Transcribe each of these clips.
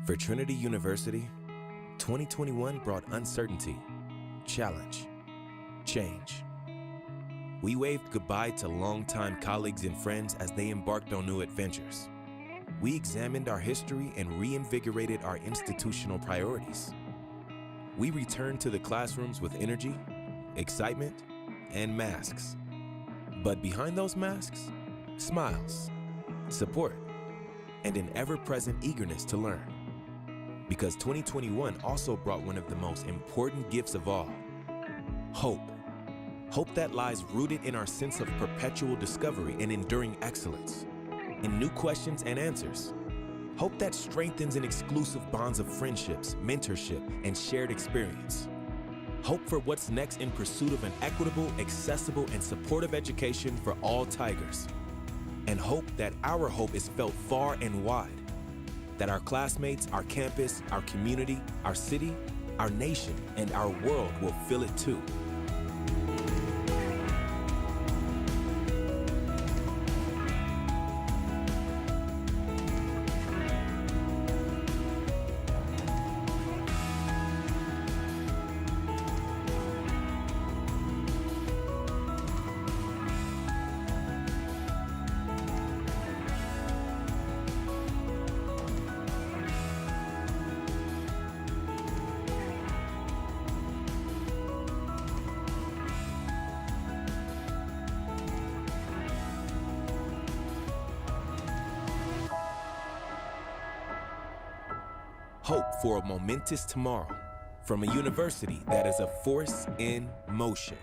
For Trinity University, 2021 brought uncertainty, challenge, change. We waved goodbye to longtime colleagues and friends as they embarked on new adventures. We examined our history and reinvigorated our institutional priorities. We returned to the classrooms with energy, excitement, and masks. But behind those masks, smiles, support, and an ever-present eagerness to learn. Because 2021 also brought one of the most important gifts of all, hope. Hope that lies rooted in our sense of perpetual discovery and enduring excellence, in new questions and answers. Hope that strengthens and exclusive bonds of friendships, mentorship, and shared experience. Hope for what's next in pursuit of an equitable, accessible, and supportive education for all Tigers. And hope that our hope is felt far and wide. That our classmates, our campus, our community, our city, our nation, and our world will feel it too. Hope for a momentous tomorrow from a university that is a force in motion.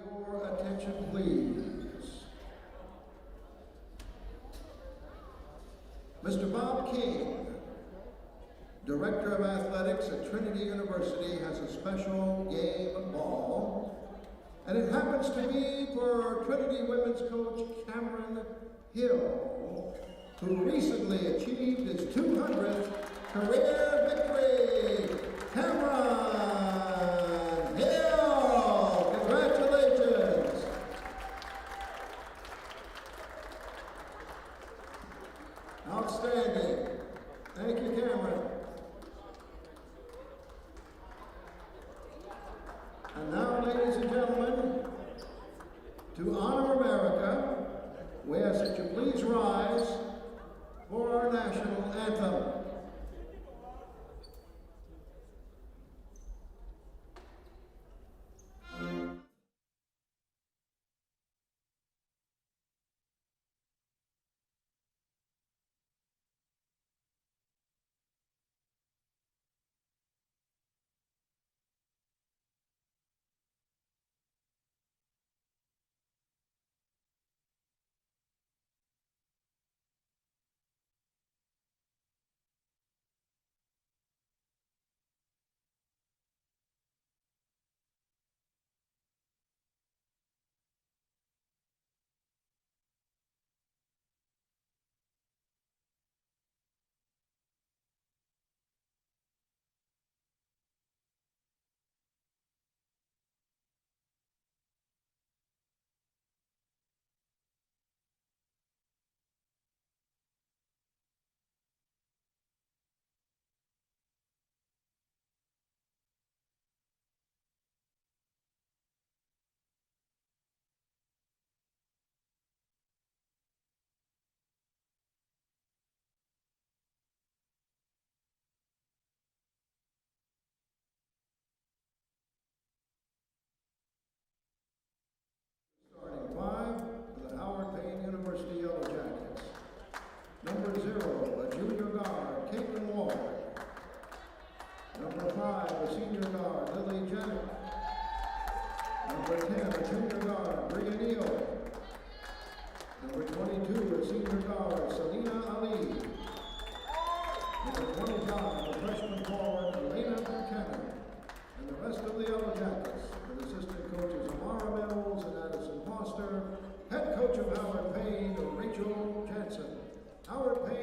Your attention, please. Mr. Bob King, Director of Athletics at Trinity University, has a special game ball, and it happens to be for Trinity women's coach Cameron Hill, who recently achieved his 200th career victory. Cameron Hill, congratulations. Outstanding. Thank you, Cameron. And now, ladies and gentlemen, to honor America, we ask that you please rise for our national anthem.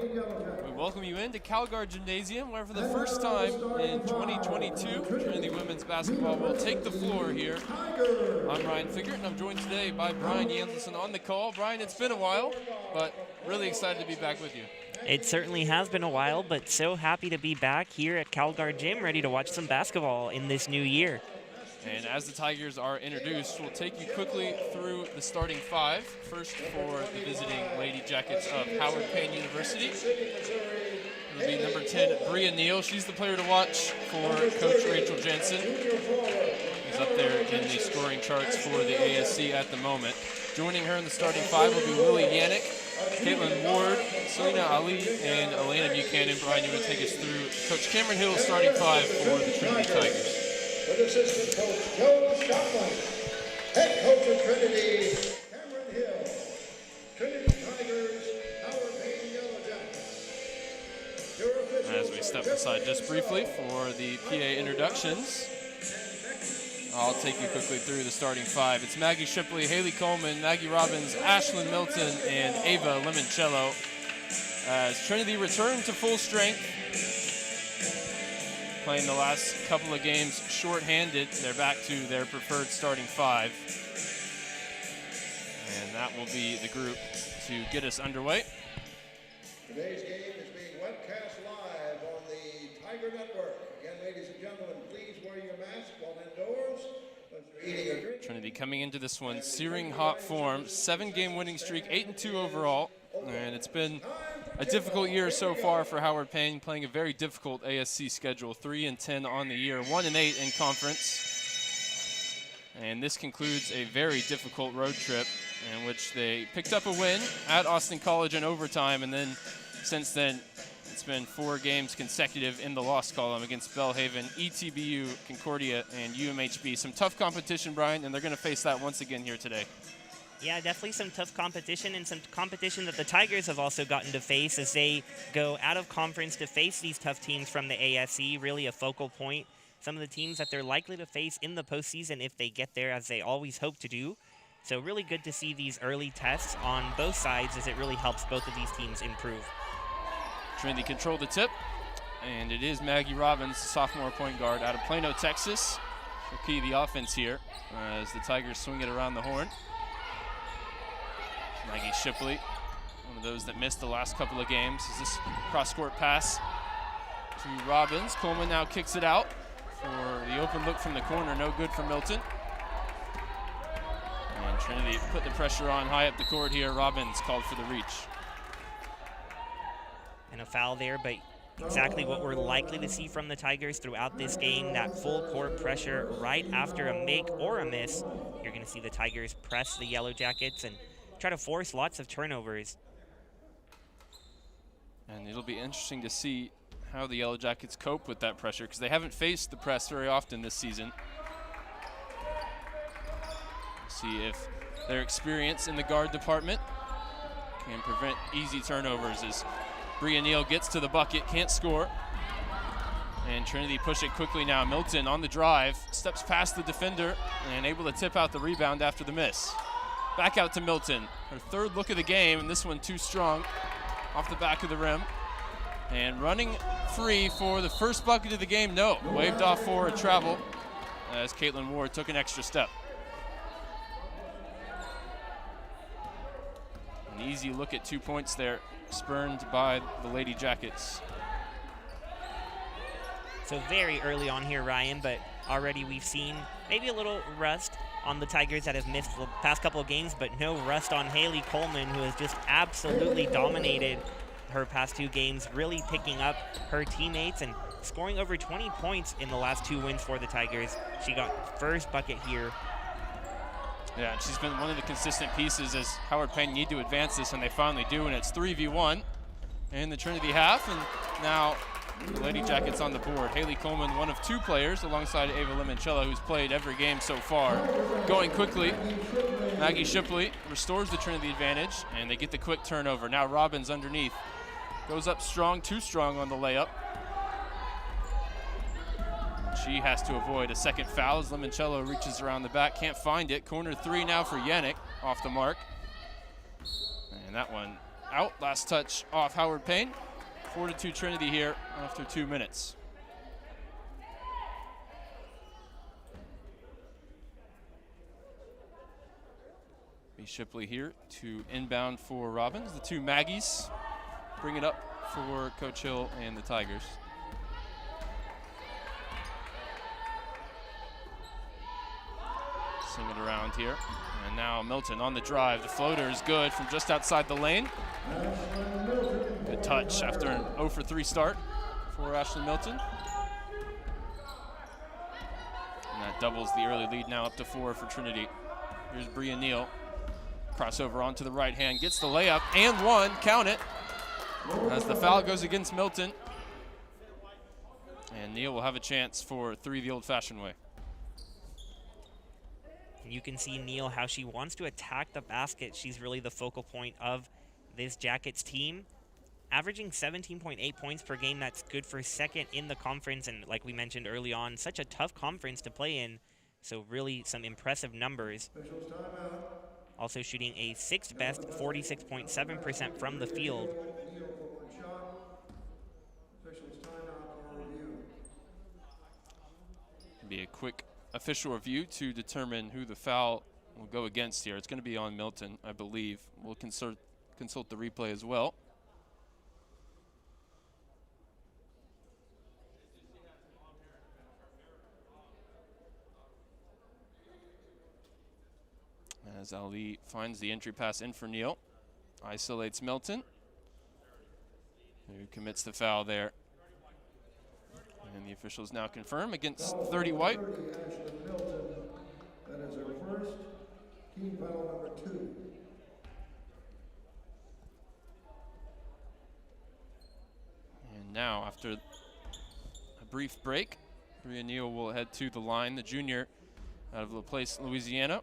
We welcome you into Calgary Gymnasium, where for the first time in 2022, Trinity women's basketball will take the floor here. I'm Ryan Figert, and I'm joined today by Brian Janselson on the call. Brian, it's been a while, but really excited to be back with you. It certainly has been a while, but so happy to be back here at Calgary Gym, ready to watch some basketball in this new year. And as the Tigers are introduced, we'll take you quickly through the starting five. First for the visiting Lady Jackets of Howard Payne University. It'll be number 10, Bria Neal. She's the player to watch for Coach Rachel Jensen. She's up there in the scoring charts for the ASC at the moment. Joining her in the starting five will be Lily Yannick, Caitlin Ward, Selena Ali, and Elena Buchanan. Brian, you're going to take us through Coach Cameron Hill's starting five for the Trinity Tigers. With assistant coach Joe Shotland, head coach of Trinity, Cameron Hill, Trinity Tigers, Howard Payne Yellow Jackets. As we step aside just briefly for the PA introductions, I'll take you quickly through the starting five. It's Maggie Shipley, Haley Coleman, Maggie Robbins, Ashlyn Milton, and Ava Limoncello. As Trinity return to full strength, playing the last couple of games short-handed, they're back to their preferred starting five. And that will be the group to get us underway. Today's game is being webcast live on the Tiger Network. Again, ladies and gentlemen, please wear your mask while indoors. Eating or drinking. Trinity coming into this one, searing hot form, 7-game winning streak, 8-2 overall. And it's been a difficult year so far for Howard Payne, playing a very difficult ASC schedule, 3-10 on the year, 1-8 in conference. And this concludes a very difficult road trip in which they picked up a win at Austin College in overtime, and then since then it's been 4 games consecutive in the loss column against Belhaven, ETBU, Concordia, and UMHB. Some tough competition, Brian, and they're going to face that once again here today. Yeah, definitely some tough competition, and some competition that the Tigers have also gotten to face as they go out of conference to face these tough teams from the ASC, really a focal point. Some of the teams that they're likely to face in the postseason if they get there, as they always hope to do. So really good to see these early tests on both sides, as it really helps both of these teams improve. Trinity control the tip, and it is Maggie Robbins, sophomore point guard out of Plano, Texas. She'll key the offense here as the Tigers swing it around the horn. Maggie Shipley, one of those that missed the last couple of games. Is this cross-court pass to Robbins. Coleman now kicks it out for the open look from the corner. No good for Milton. And Trinity put the pressure on high up the court here. Robbins called for the reach. And a foul there, but exactly what we're likely to see from the Tigers throughout this game, that full court pressure right after a make or a miss. You're going to see the Tigers press the Yellow Jackets and try to force lots of turnovers. And it'll be interesting to see how the Yellow Jackets cope with that pressure, because they haven't faced the press very often this season. See if their experience in the guard department can prevent easy turnovers as Bria Neal gets to the bucket, can't score. And Trinity push it quickly now. Milton on the drive, steps past the defender and able to tip out the rebound after the miss. Back out to Milton, her third look of the game, and this one too strong off the back of the rim. And running free for the first bucket of the game, no. Waved off for a travel as Caitlin Ward took an extra step. An easy look at 2 points there, spurned by the Lady Jackets. So very early on here, Ryan, but already we've seen maybe a little rust on the Tigers that have missed the past couple of games, but no rust on Haley Coleman, who has just absolutely dominated her past 2 games, really picking up her teammates and scoring over 20 points in the last 2 wins for the Tigers. She got first bucket here. Yeah, she's been one of the consistent pieces as Howard Payne need to advance this, and they finally do, and it's 3v1 in the Trinity half, and now the Lady Jackets on the board. Haley Coleman, one of 2 players, alongside Ava Limoncello, who's played every game so far. Going quickly, Maggie Shipley restores the Trinity advantage, and they get the quick turnover. Now Robbins underneath. Goes up strong, too strong on the layup. She has to avoid a second foul as Limoncello reaches around the back, can't find it. Corner 3 now for Yannick, off the mark. And that one out. Last touch off Howard Payne. 4-2 Trinity here after 2 minutes. B. Shipley here to inbound for Robbins. The two Maggies bring it up for Coach Hill and the Tigers. Sing it around here. And now Milton on the drive. The floater is good from just outside the lane. Good touch after an 0 for 3 start for Ashley Milton. And that doubles the early lead now up to 4 for Trinity. Here's Bria Neal. Crossover onto the right hand, gets the layup and one, count it, as the foul goes against Milton. And Neal will have a chance for 3 the old-fashioned way. You can see Neal how she wants to attack the basket. She's really the focal point of this Jackets team. Averaging 17.8 points per game, that's good for second in the conference. And like we mentioned early on, such a tough conference to play in. So really some impressive numbers. Also shooting a 6th best, 46.7% from the field. Be a quick official review to determine who the foul will go against here. It's going to be on Milton, I believe. We'll consult the replay as well. As Ali finds the entry pass in for Neal. Isolates Milton, who commits the foul there. And the officials now confirm against 30 White. That is her first, team foul number 2. And now, after a brief break, Bria Neal will head to the line, the junior out of LaPlace, Louisiana.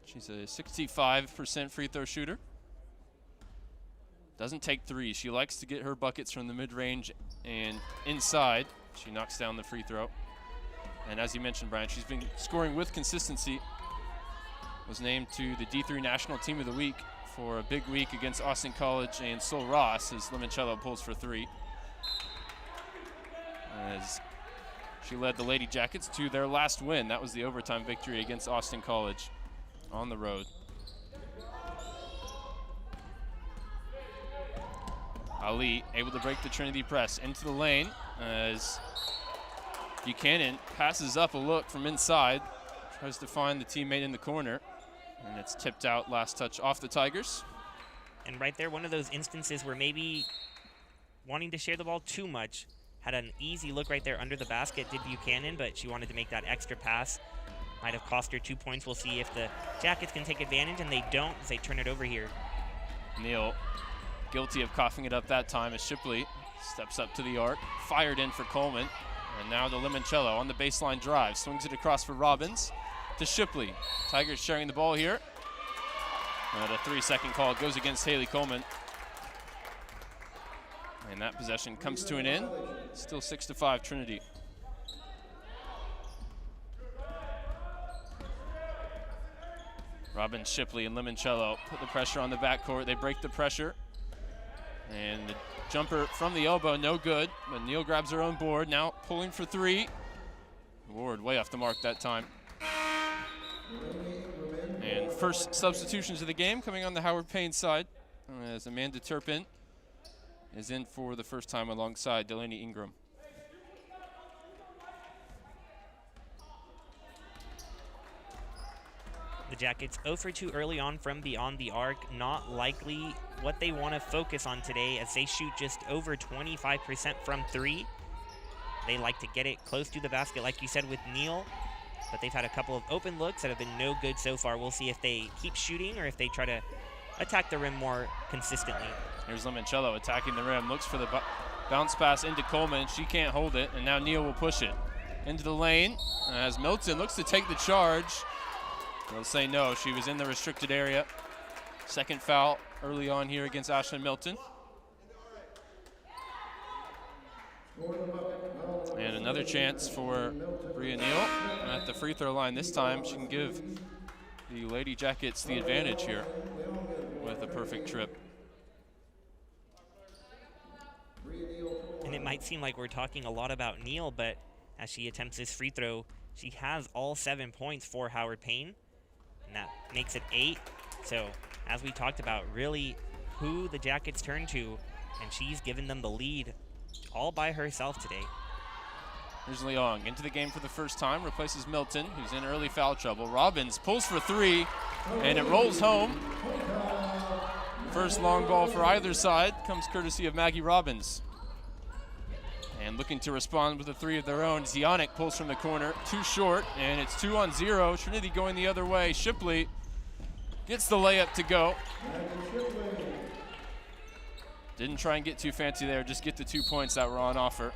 She's a 65% free throw shooter. Doesn't take threes. She likes to get her buckets from the mid-range and inside. She knocks down the free throw. And as you mentioned, Brian, she's been scoring with consistency. Was named to the D3 National Team of the Week for a big week against Austin College and Sul Ross as Limoncello pulls for 3. As she led the Lady Jackets to their last win. That was the overtime victory against Austin College on the road. Ali able to break the Trinity press into the lane as Buchanan passes up a look from inside, tries to find the teammate in the corner, and it's tipped out. Last touch off the Tigers. And right there, one of those instances where maybe wanting to share the ball too much. Had an easy look right there under the basket, did Buchanan, but she wanted to make that extra pass. Might have cost her 2 points. We'll see if the Jackets can take advantage, and they don't as they turn it over here. Neal guilty of coughing it up that time as Shipley steps up to the arc, fired in for Coleman, and now to Limoncello on the baseline drive. Swings it across for Robbins to Shipley. Tigers sharing the ball here. And a 3-second call goes against Haley Coleman. And that possession comes to an end. Still 6-5 Trinity. Robbins, Shipley, and Limoncello put the pressure on the backcourt. They break the pressure. And the jumper from the elbow, no good. But Neal grabs her own board, now pulling for 3. Ward way off the mark that time. And first substitutions of the game coming on the Howard Payne side as Amanda Turpin is in for the first time alongside Delaney Ingram. The Jackets 0 for 2 early on from beyond the arc. Not likely what they want to focus on today as they shoot just over 25% from 3. They like to get it close to the basket, like you said, with Neal. But they've had a couple of open looks that have been no good so far. We'll see if they keep shooting or if they try to attack the rim more consistently. Here's Limoncello attacking the rim. Looks for the bounce pass into Coleman. She can't hold it, and now Neal will push it into the lane as Milton looks to take the charge. They'll say no. She was in the restricted area. Second foul early on here against Ashlyn Milton. And another chance for Bria Neal at the free throw line. This time she can give the Lady Jackets the advantage here with a perfect trip. And it might seem like we're talking a lot about Neal, but as she attempts this free throw, she has all 7 points for Howard Payne, and that makes it 8. So as we talked about, really who the Jackets turn to, and she's given them the lead all by herself today. Here's Leong into the game for the first time, replaces Milton, who's in early foul trouble. Robbins pulls for 3, and it rolls home. First long ball for either side comes courtesy of Maggie Robbins. And looking to respond with a 3 of their own, Zionic pulls from the corner, too short, and it's 2-on-0. Trinity going the other way. Shipley gets the layup to go. Didn't try and get too fancy there, just get the 2 points that were on offer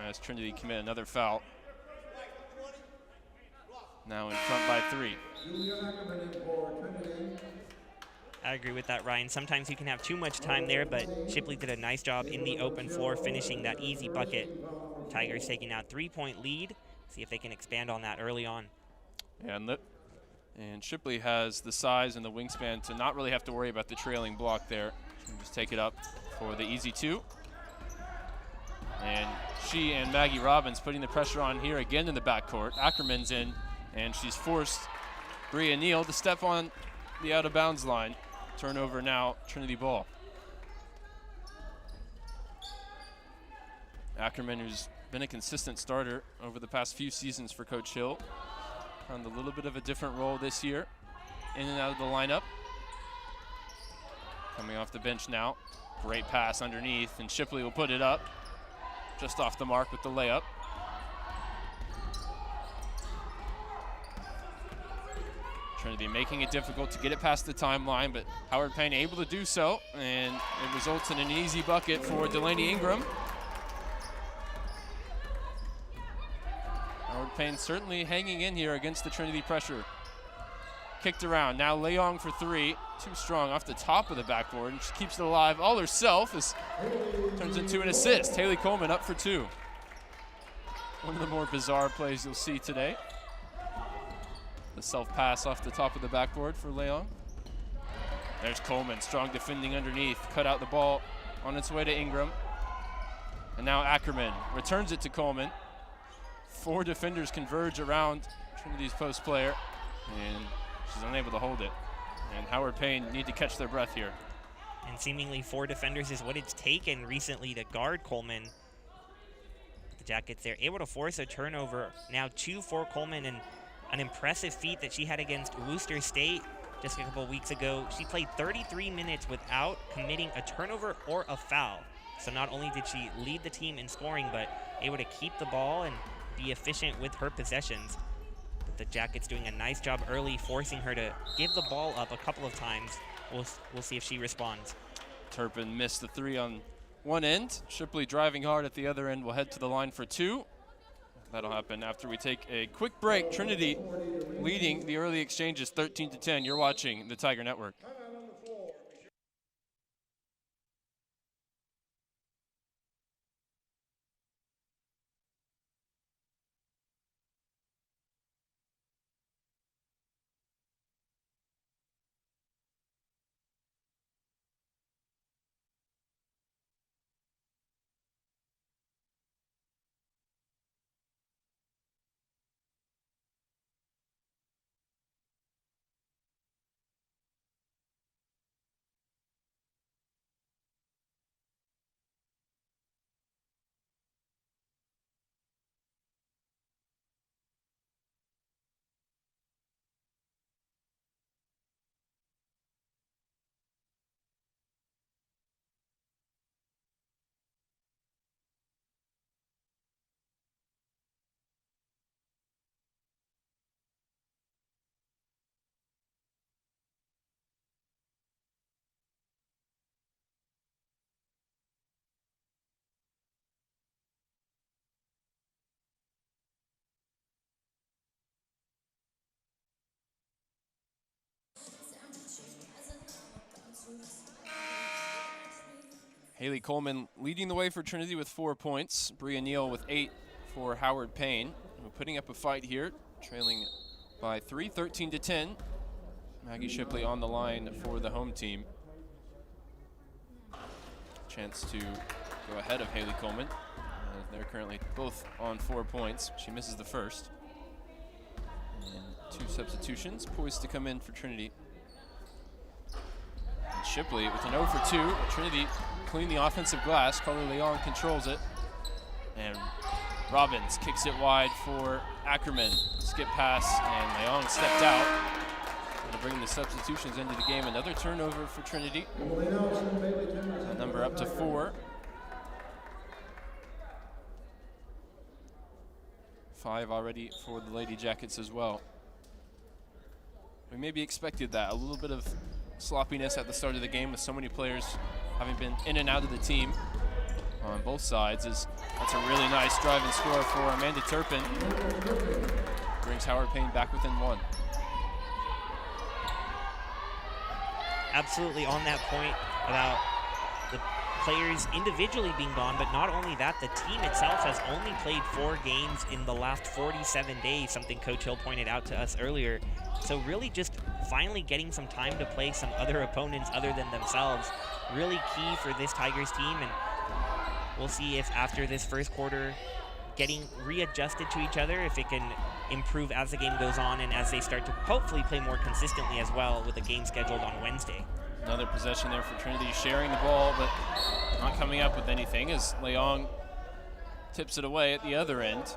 as Trinity commit another foul. Now in front by 3. I agree with that, Ryan. Sometimes you can have too much time there, but Shipley did a nice job in the open floor, finishing that easy bucket. Tigers taking out 3-point lead. See if they can expand on that early on. And Shipley has the size and the wingspan to not really have to worry about the trailing block there. She can just take it up for the easy 2. And she and Maggie Robbins putting the pressure on here again in the backcourt. Ackerman's in, and she's forced Bria Neal to step on the out-of-bounds line. Turnover now, Trinity ball. Ackerman, who's been a consistent starter over the past few seasons for Coach Hill, found a little bit of a different role this year, in and out of the lineup. Coming off the bench now, great pass underneath, and Shipley will put it up, just off the mark with the layup. Trinity making it difficult to get it past the timeline, but Howard Payne able to do so, and it results in an easy bucket for Delaney Ingram. Howard Payne certainly hanging in here against the Trinity pressure. Kicked around, now Leong for 3, too strong off the top of the backboard, and she keeps it alive all herself as turns into an assist. Haley Coleman up for 2. One of the more bizarre plays you'll see today. The self-pass off the top of the backboard for Leong. There's Coleman, strong defending underneath. Cut out the ball on its way to Ingram. And now Ackerman returns it to Coleman. 4 defenders converge around Trinity's post player, and she's unable to hold it. And Howard Payne need to catch their breath here. And seemingly 4 defenders is what it's taken recently to guard Coleman. The Jackets, they're able to force a turnover. Now 2 for Coleman, and an impressive feat that she had against Worcester State just a couple weeks ago. She played 33 minutes without committing a turnover or a foul. So not only did she lead the team in scoring, but able to keep the ball and be efficient with her possessions. But the Jackets doing a nice job early, forcing her to give the ball up a couple of times. We'll see if she responds. Turpin missed the 3 on one end. Shipley driving hard at the other end will head to the line for 2. That'll happen after we take a quick break. Trinity leading the early exchanges 13-10. You're watching the Tiger Network. Haley Coleman leading the way for Trinity with 4 points. Bria Neal with 8 for Howard Payne. We're putting up a fight here, trailing by 3, 13-10. Maggie Shipley on the line for the home team. Chance to go ahead of Haley Coleman. They're currently both on 4 points. She misses the first. And 2 substitutions poised to come in for Trinity. And Shipley with an 0 for 2. Trinity clean the offensive glass. Carly Leon controls it. And Robbins kicks it wide for Ackerman. Skip pass, and Leon stepped out. To bring the substitutions into the game. Another turnover for Trinity. The number up to 4. 5 already for the Lady Jackets as well. We maybe expected that. A little bit of sloppiness at the start of the game with so many players having been in and out of the team on both sides. That's a really nice drive and score for Amanda Turpin. Brings Howard Payne back within 1. Absolutely on that point about the players individually being gone, but not only that, the team itself has only played 4 games in the last 47 days, something Coach Hill pointed out to us earlier. So really just finally getting some time to play some other opponents other than themselves, really key for this Tigers team. And we'll see if after this first quarter, getting readjusted to each other, if it can improve as the game goes on and as they start to hopefully play more consistently as well with a game scheduled on Wednesday. Another possession there for Trinity, sharing the ball, but not coming up with anything as Leong tips it away at the other end.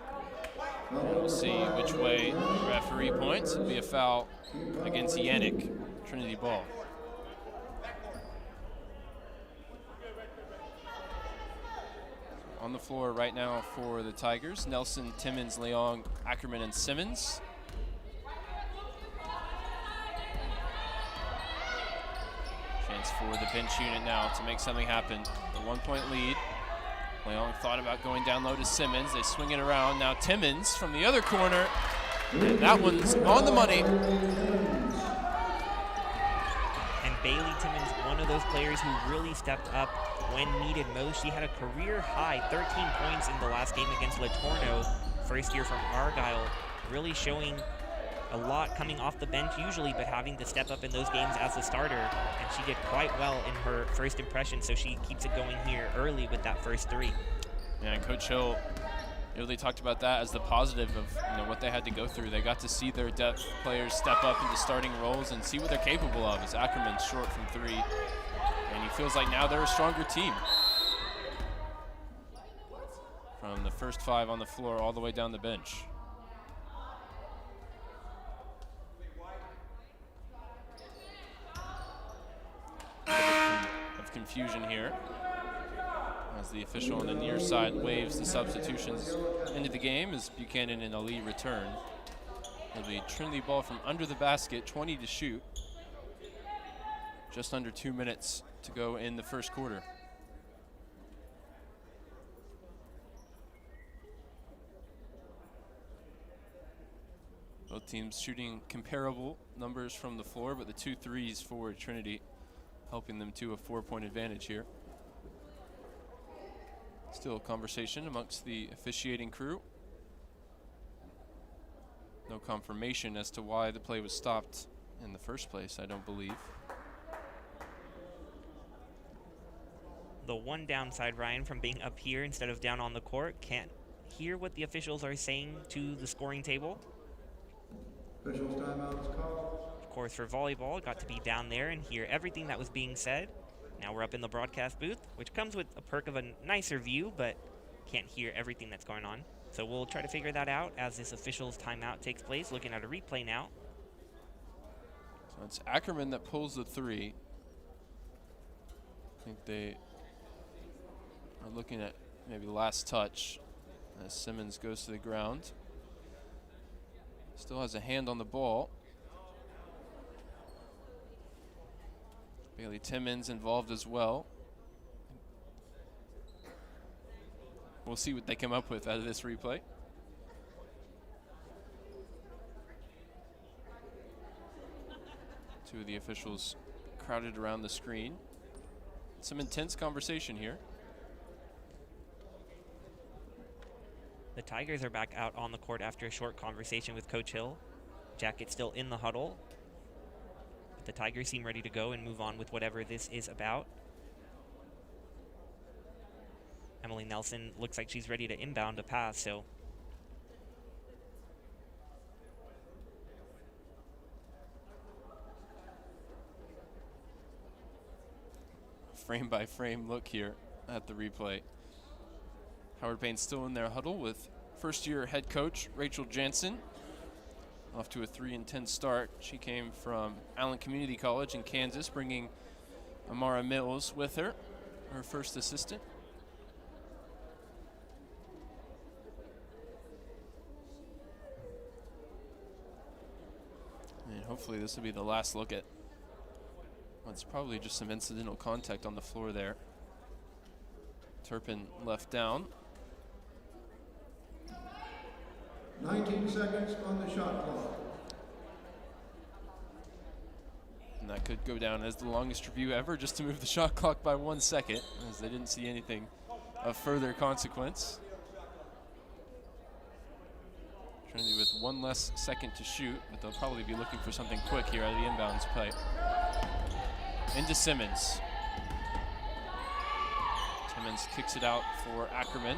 We'll see which way the referee points. It'll be a foul against Yannick. Trinity ball. On the floor right now for the Tigers, Nelson, Timmons, Leong, Ackerman, and Simmons. Chance for the bench unit now to make something happen. A 1-point lead. Leong thought about going down low to Simmons. They swing it around. Now Timmons from the other corner. And that one's on the money. And Bailey Timmons, one of those players who really stepped up when needed most. She had a career high 13 points in the last game against Latorno, first year from Argyle, really showing a lot coming off the bench usually, but having to step up in those games as a starter. And she did quite well in her first impression, so she keeps it going here early with that first 3. Yeah, and Coach Hill really talked about that as the positive of what they had to go through. They got to see their depth players step up into starting roles and see what they're capable of. As Ackerman's short from 3, and he feels like now they're a stronger team. From the first 5 on the floor all the way down the bench. Of confusion here as the official on the near side waves the substitutions into the game as Buchanan and Ali return. It'll be Trinity ball from under the basket, 20 to shoot. Just under 2 minutes to go in the first quarter. Both teams shooting comparable numbers from the floor, but the 2 threes for Trinity helping them to a 4-point advantage here. Still a conversation amongst the officiating crew. No confirmation as to why the play was stopped in the first place, I don't believe. The one downside, Ryan, from being up here instead of down on the court, can't hear what the officials are saying to the scoring table. Officials timeout is called. Of course, for volleyball, got to be down there and hear everything that was being said. Now we're up in the broadcast booth, which comes with a perk of a nicer view, but can't hear everything that's going on. So we'll try to figure that out as this officials timeout takes place. Looking at a replay now. So it's Ackerman that pulls the 3. I think they are looking at maybe the last touch as Simmons goes to the ground. Still has a hand on the ball. Bailey Timmons involved as well. We'll see what they come up with out of this replay. Two of the officials crowded around the screen. Some intense conversation here. The Tigers are back out on the court after a short conversation with Coach Hill. Jackets still in the huddle. But the Tigers seem ready to go and move on with whatever this is about. Kelly Nelson looks like she's ready to inbound a pass. So frame by frame look here at the replay. Howard Payne still in their huddle with first-year head coach Rachel Jansen. Off to a 3-10 start. She came from Allen Community College in Kansas, bringing Amara Mills with her, her first assistant. And hopefully this will be the last look at what's probably just some incidental contact on the floor there. Turpin left down. 19 seconds on the shot clock. And that could go down as the longest review ever, just to move the shot clock by 1 second, as they didn't see anything of further consequence. Trinity with 1 less second to shoot, but they'll probably be looking for something quick here out of the inbounds play. Into Simmons. Simmons kicks it out for Ackerman.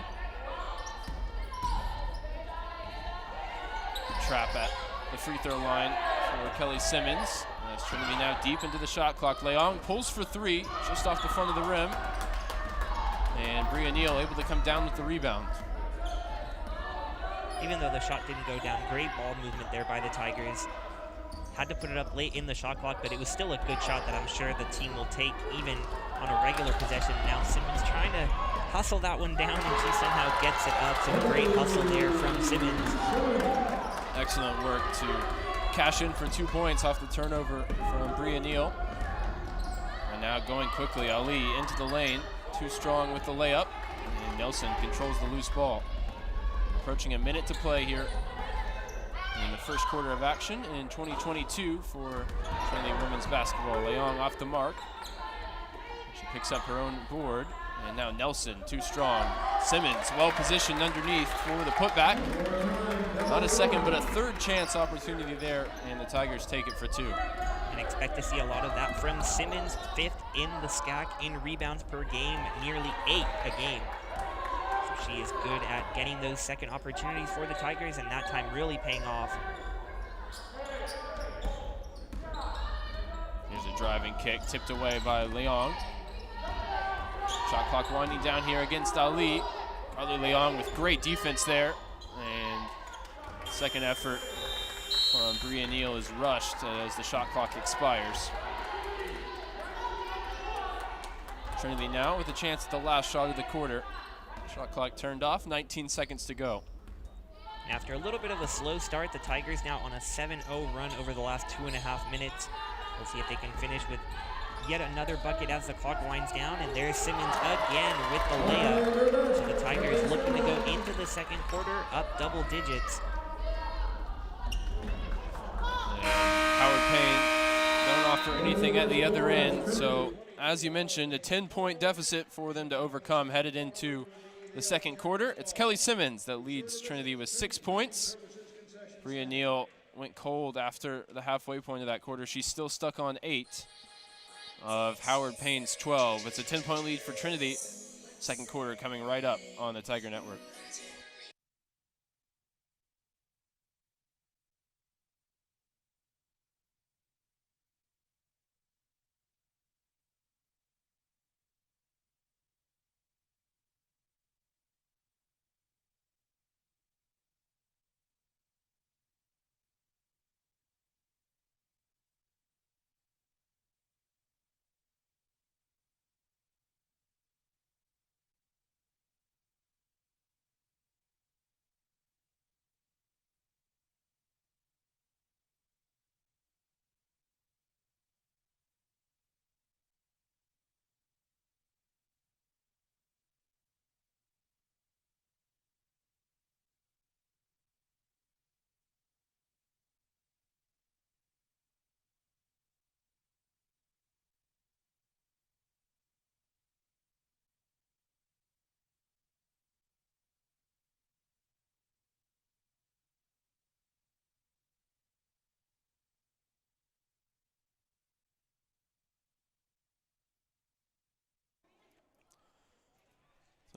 Trap at the free throw line for Kelly Simmons. As Trinity now deep into the shot clock. Leong pulls for 3, just off the front of the rim. And Bria Neal able to come down with the rebound. even though the shot didn't go down, great ball movement there by the Tigers. Had to put it up late in the shot clock, but it was still a good shot that I'm sure the team will take even on a regular possession. Now Simmons trying to hustle that one down, and she somehow gets it up. So a great hustle there from Simmons. Excellent work to cash in for 2 points off the turnover from Bria Neal. And now going quickly, Ali into the lane, too strong with the layup, and Nelson controls the loose ball. Approaching a minute to play here in the first quarter of action in 2022 for Trinity women's basketball. Leong off the mark. She picks up her own board, and now Nelson too strong. Simmons well positioned underneath for the putback. Not a second, but a third chance opportunity there, and the Tigers take it for 2. And expect to see a lot of that from Simmons, 5th in the SCAC in rebounds per game, nearly 8 a game. So she is good at getting those second opportunities for the Tigers, and that time really paying off. Here's a driving kick, tipped away by Leong. Shot clock winding down here against Ali. Carly Leong with great defense there, and second effort from Bria Neal is rushed as the shot clock expires. Trinity now with a chance at the last shot of the quarter. Shot clock turned off, 19 seconds to go. After a little bit of a slow start, the Tigers now on a 7-0 run over the last 2.5 minutes. We'll see if they can finish with yet another bucket as the clock winds down, and there's Simmons again with the layup. So the Tigers looking to go into the second quarter up double digits. Howard Payne don't offer anything at the other end, so as you mentioned, a 10-point deficit for them to overcome headed into the second quarter. It's Kelly Simmons that leads Trinity with 6 points. Bria Neal went cold after the halfway point of that quarter. She's still stuck on 8 of Howard Payne's 12. It's a 10-point lead for Trinity. Second quarter coming right up on the Tiger Network.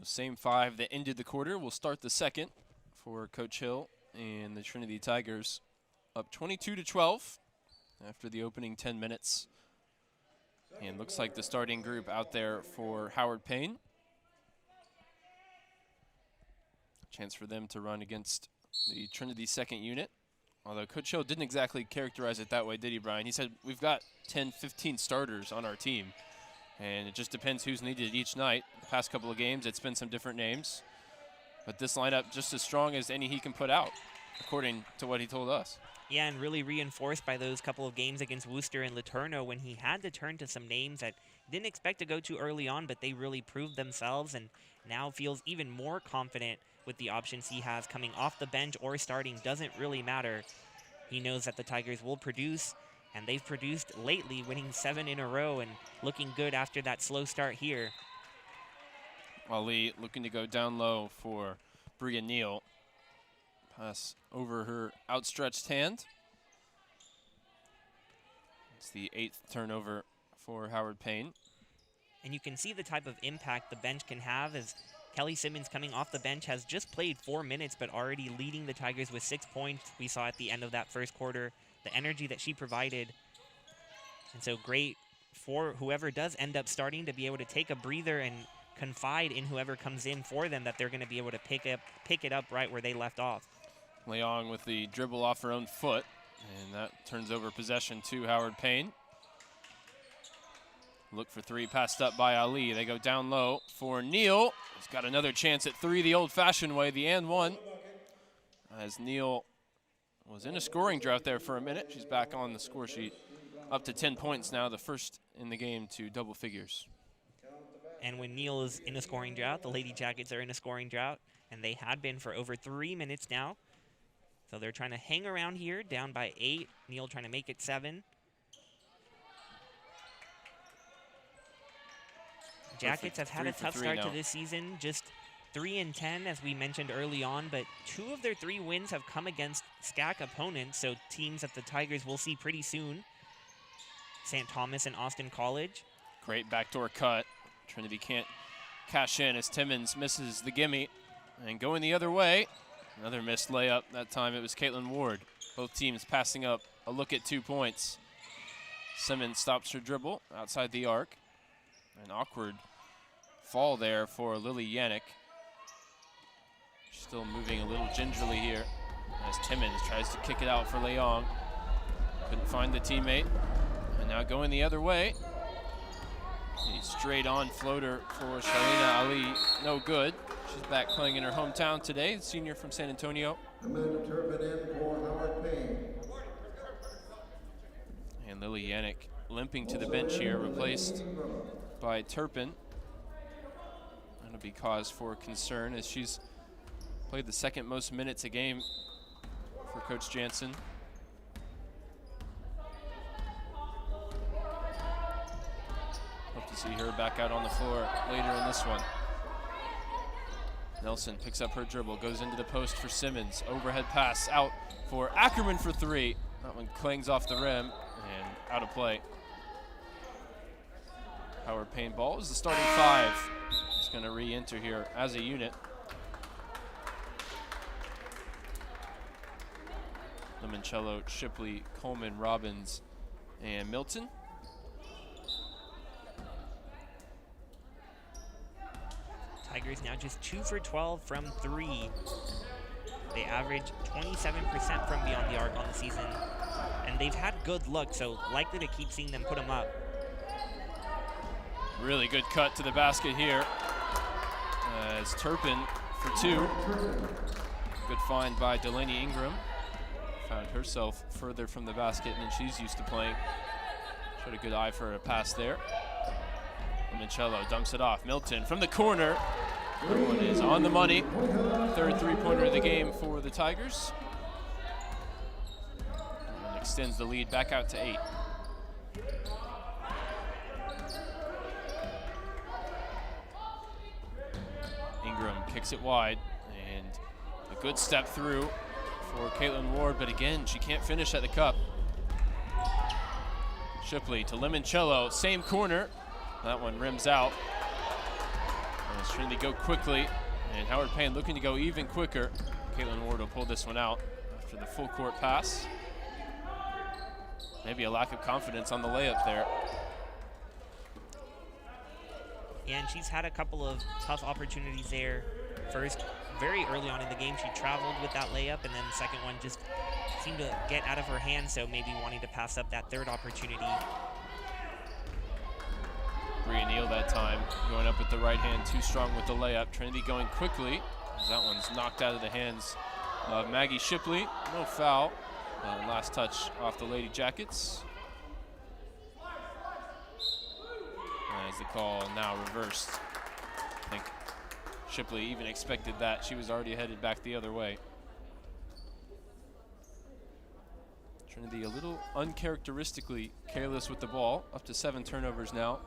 The same 5 that ended the quarter will start the second for Coach Hill and the Trinity Tigers, up 22-12 after the opening 10 minutes. And looks like the starting group out there for Howard Payne. Chance for them to run against the Trinity second unit. Although Coach Hill didn't exactly characterize it that way, did he, Brian? He said, we've got 10, 15 starters on our team, and it just depends who's needed each night. The past couple of games, it's been some different names. But this lineup just as strong as any he can put out, according to what he told us. Yeah, and really reinforced by those couple of games against Worcester and Laterno when he had to turn to some names that didn't expect to go too early on, but they really proved themselves and now feels even more confident with the options he has coming off the bench or starting. Doesn't really matter. He knows that the Tigers will produce, and they've produced lately, winning 7 in a row and looking good after that slow start here. Ali looking to go down low for Bria Neal. Pass over her outstretched hand. It's the 8th turnover for Howard Payne. And you can see the type of impact the bench can have as Kelly Simmons coming off the bench has just played 4 minutes but already leading the Tigers with 6 points. We saw at the end of that first quarter the energy that she provided. And so great for whoever does end up starting to be able to take a breather and confide in whoever comes in for them that they're going to be able to pick it up right where they left off. Leong with the dribble off her own foot, and that turns over possession to Howard Payne. Look for 3, passed up by Ali. They go down low for Neal. He's got another chance at 3 the old-fashioned way, the and one. As Neal was in a scoring drought there for a minute. She's back on the score sheet, up to 10 points now, the first in the game to double figures. And when Neal is in a scoring drought, the Lady Jackets are in a scoring drought, and they had been for over 3 minutes now. So they're trying to hang around here, down by 8. Neal trying to make it 7. Jackets have had a tough start to this season, just 3-10 as we mentioned early on, but 2 of their 3 wins have come against SCAC opponents, so teams that the Tigers will see pretty soon. St. Thomas and Austin College. Great backdoor cut. Trinity can't cash in as Timmons misses the gimme. And going the other way, another missed layup. That time it was Caitlin Ward. Both teams passing up a look at 2 points. Simmons stops her dribble outside the arc. An awkward fall there for Lily Yannick. Still moving a little gingerly here as Timmons tries to kick it out for Leong. Couldn't find the teammate. And now going the other way. A straight on floater for Shalina Ali. No good. She's back playing in her hometown today, the senior from San Antonio. Amanda Turpin in for Howard Payne. And Lily Yannick limping to the bench here, replaced by Turpin. That'll be cause for concern as she's played the 2nd most minutes a game for Coach Jansen. Hope to see her back out on the floor later in this one. Nelson picks up her dribble, goes into the post for Simmons. Overhead pass out for Ackerman for 3. That one clangs off the rim and out of play. Howard Payne ball is the starting 5. It's going to re-enter here as a unit. Limoncello, Shipley, Coleman, Robbins, and Milton. Tigers now just 2 for 12 from 3. They average 27% from beyond the arc on the season. And they've had good luck, so likely to keep seeing them put them up. Really good cut to the basket here as Turpin for 2. Good find by Delaney Ingram. Found herself further from the basket than she's used to playing. Showed a good eye for a pass there. Limoncello dumps it off. Milton from the corner. That one is on the money. 3rd three-pointer of the game for the Tigers. And extends the lead back out to 8. Ingram kicks it wide, and a good step through for Caitlin Ward, but again, she can't finish at the cup. Shipley to Limoncello, same corner. That one rims out. As Trinity go quickly, and Howard Payne looking to go even quicker. Caitlin Ward will pull this one out after the full court pass. Maybe a lack of confidence on the layup there. Yeah, and she's had a couple of tough opportunities there. First, very early on in the game, she traveled with that layup, and then the second one just seemed to get out of her hands, so maybe wanting to pass up that third opportunity. Bria Neal that time going up with the right hand, too strong with the layup. Trinity going quickly, as that one's knocked out of the hands of Maggie Shipley. No foul. Last touch off the Lady Jackets. As the call now reversed. I think Shipley even expected that. She was already headed back the other way. Trinity a little uncharacteristically careless with the ball. Up to 7 turnovers now.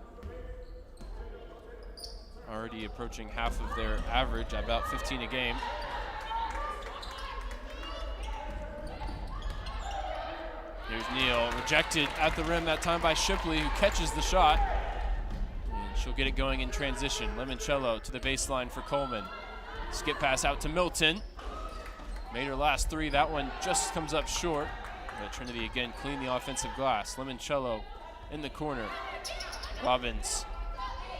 Already approaching half of their average, about 15 a game. Here's Neal, rejected at the rim that time by Shipley, who catches the shot. And she'll get it going in transition. Limoncello to the baseline for Coleman. Skip pass out to Milton. Made her last 3, that one just comes up short. But Trinity again clean the offensive glass. Limoncello in the corner. Robbins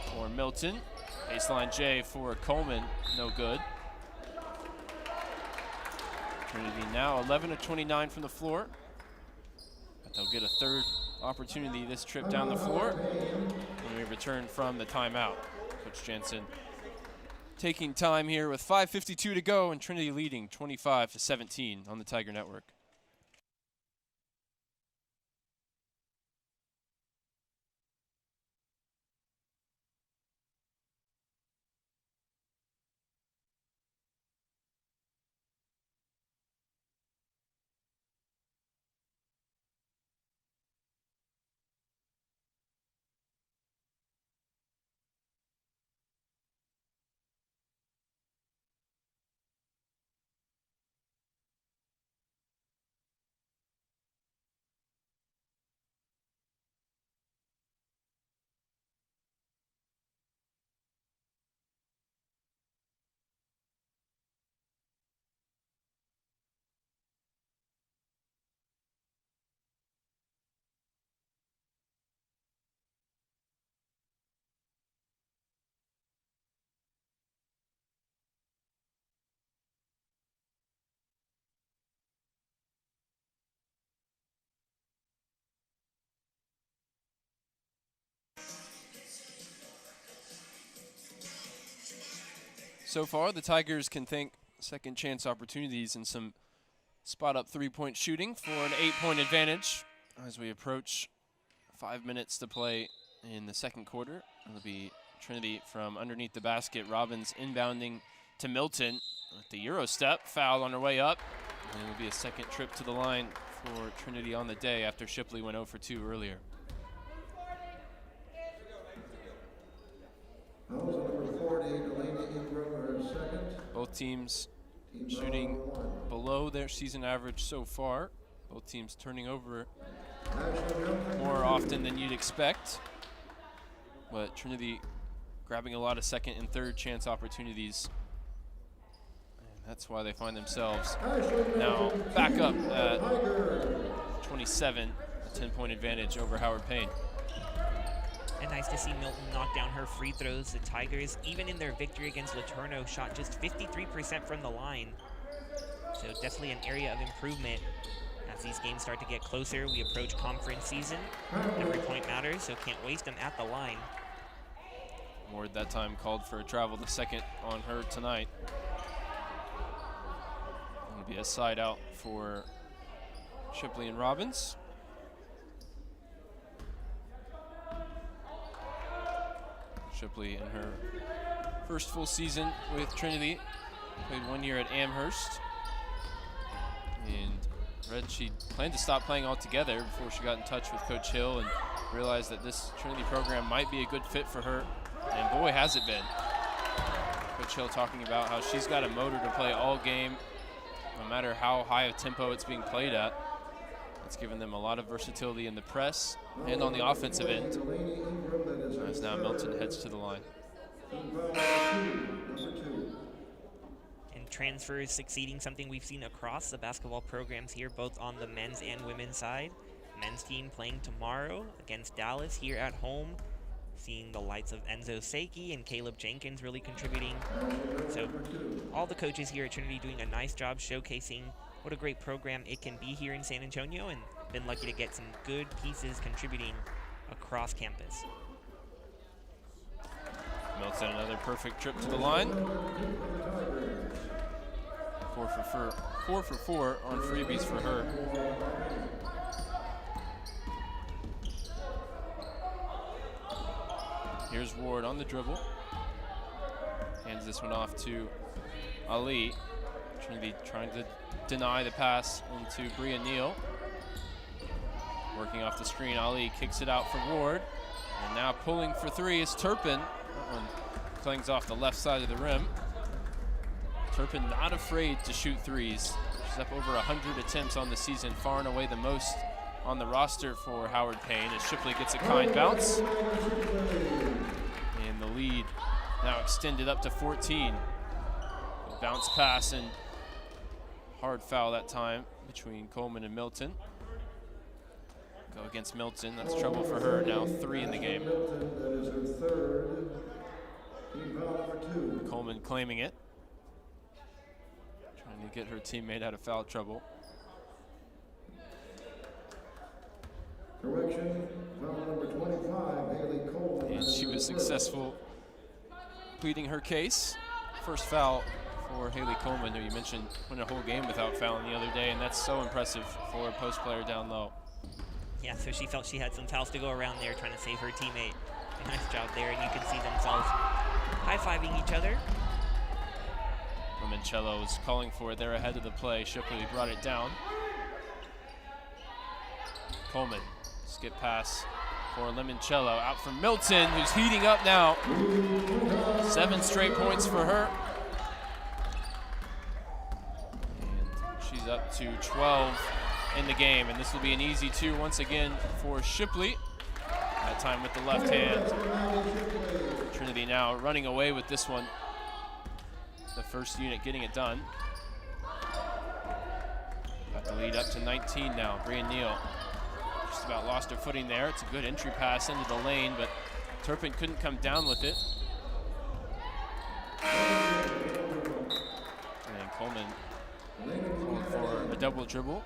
for Milton. Baseline J for Coleman, no good. Trinity now 11 of 29 from the floor. But they'll get a third opportunity this trip down the floor when we return from the timeout. Coach Jansen taking time here with 5:52 to go, and Trinity leading 25-17 on the Tiger Network. So far, the Tigers can thank second chance opportunities and some spot-up three-point shooting for an 8-point advantage as we approach 5 minutes to play in the second quarter. It'll be Trinity from underneath the basket. Robbins inbounding to Milton with the Euro step, foul on her way up. And it will be a second trip to the line for Trinity on the day after Shipley went 0 for 2 earlier. Both teams shooting below their season average so far. Both teams turning over more often than you'd expect. But Trinity grabbing a lot of second and third chance opportunities. And that's why they find themselves now back up at 27, a 10-point advantage over Howard Payne. And nice to see Milton knock down her free throws. The Tigers, even in their victory against Laterno, shot just 53% from the line. So definitely an area of improvement as these games start to get closer. We approach conference season. Every point matters, so can't waste them at the line. Ward that time called for a travel, the second on her tonight. It'll be a side out for Shipley and Robbins. Shipley in her first full season with Trinity, played 1 year at Amherst. And read she planned to stop playing altogether before she got in touch with Coach Hill and realized that this Trinity program might be a good fit for her. And boy, has it been. Coach Hill talking about how she's got a motor to play all game, no matter how high a tempo it's being played at. It's given them a lot of versatility in the press and on the offensive end. As now Milton heads to the line. transfers succeeding, something we've seen across the basketball programs here, both on the men's and women's side. Men's team playing tomorrow against Dallas here at home. Seeing the lights of Enzo Seiki and Caleb Jenkins really contributing. So all the coaches here at Trinity doing a nice job showcasing what a great program it can be here in San Antonio, and been lucky to get some good pieces contributing across campus. Milton, another perfect trip to the line. 4 for 4 on freebies for her. Here's Ward on the dribble. Hands this one off to Ali. Trinity trying to deny the pass into Bria Neal. Working off the screen, Ali kicks it out for Ward. And now pulling for three is Turpin. That one clangs off the left side of the rim. Turpin not afraid to shoot threes. She's up over 100 attempts on the season, far and away the most on the roster for Howard Payne, as Shipley gets a kind bounce. And the lead now extended up to 14. A bounce pass and hard foul that time between Coleman and Milton. Go against Milton, that's trouble for her, now 3 in the game. That is her third. Team foul number 2. Coleman claiming it. Trying to get her teammate out of foul trouble. Correction, foul number 25, Haley Coleman. And she was successful pleading her case. First foul for Haley Coleman, who you mentioned went a whole game without fouling the other day, and that's so impressive for a post player down low. Yeah, so she felt she had some fouls to go around there, trying to save her teammate. Nice job there, and you can see themselves high-fiving each other. Limoncello was calling for it there ahead of the play. Shipley brought it down. Coleman, skip pass for Limoncello, out from Milton, who's heating up now. 7 straight points for her. And she's up to 12 in the game, and this will be an easy 2 once again for Shipley. That time with the left hand. Trinity now running away with this one. The first unit getting it done. Got the lead up to 19 now. Brian Neal just about lost her footing there. It's a good entry pass into the lane, but Turpin couldn't come down with it. And Coleman going for a double dribble.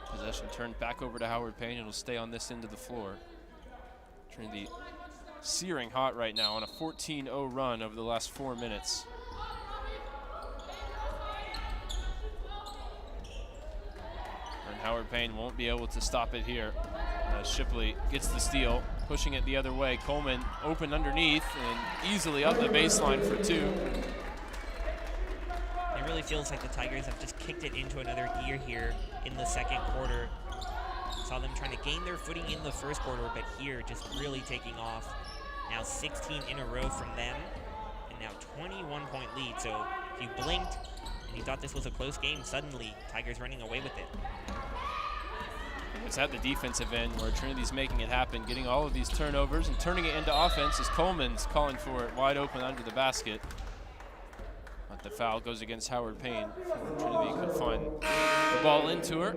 Possession turned back over to Howard Payne. It'll stay on this end of the floor. Trinity searing hot right now on a 14-0 run over the last 4 minutes. And Howard Payne won't be able to stop it here. Shipley gets the steal, pushing it the other way. Coleman open underneath and easily up the baseline for 2. It really feels like the Tigers have just kicked it into another gear here in the second quarter. Saw them trying to gain their footing in the first quarter, but here just really taking off. Now 16 in a row from them, and now 21-point lead. So if you blinked and you thought this was a close game, suddenly Tigers running away with it. It's at the defensive end where Trinity's making it happen, getting all of these turnovers and turning it into offense as Coleman's calling for it wide open under the basket. But the foul goes against Howard Payne. Trinity could find the ball into her.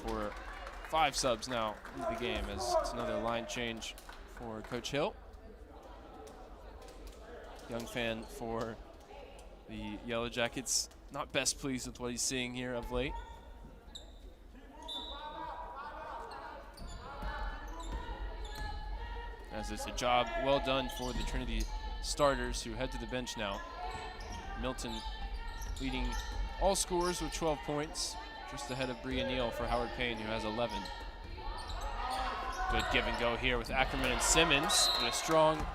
For 5 subs now into the game as it's another line change for Coach Hill. Young fan for the Yellow Jackets, not best pleased with what he's seeing here of late. As it's a job well done for the Trinity starters who head to the bench now. Milton leading all scorers with 12 points, just ahead of Bria Neal for Howard Payne, who has 11. Good give and go here with Ackerman and Simmons, and a strong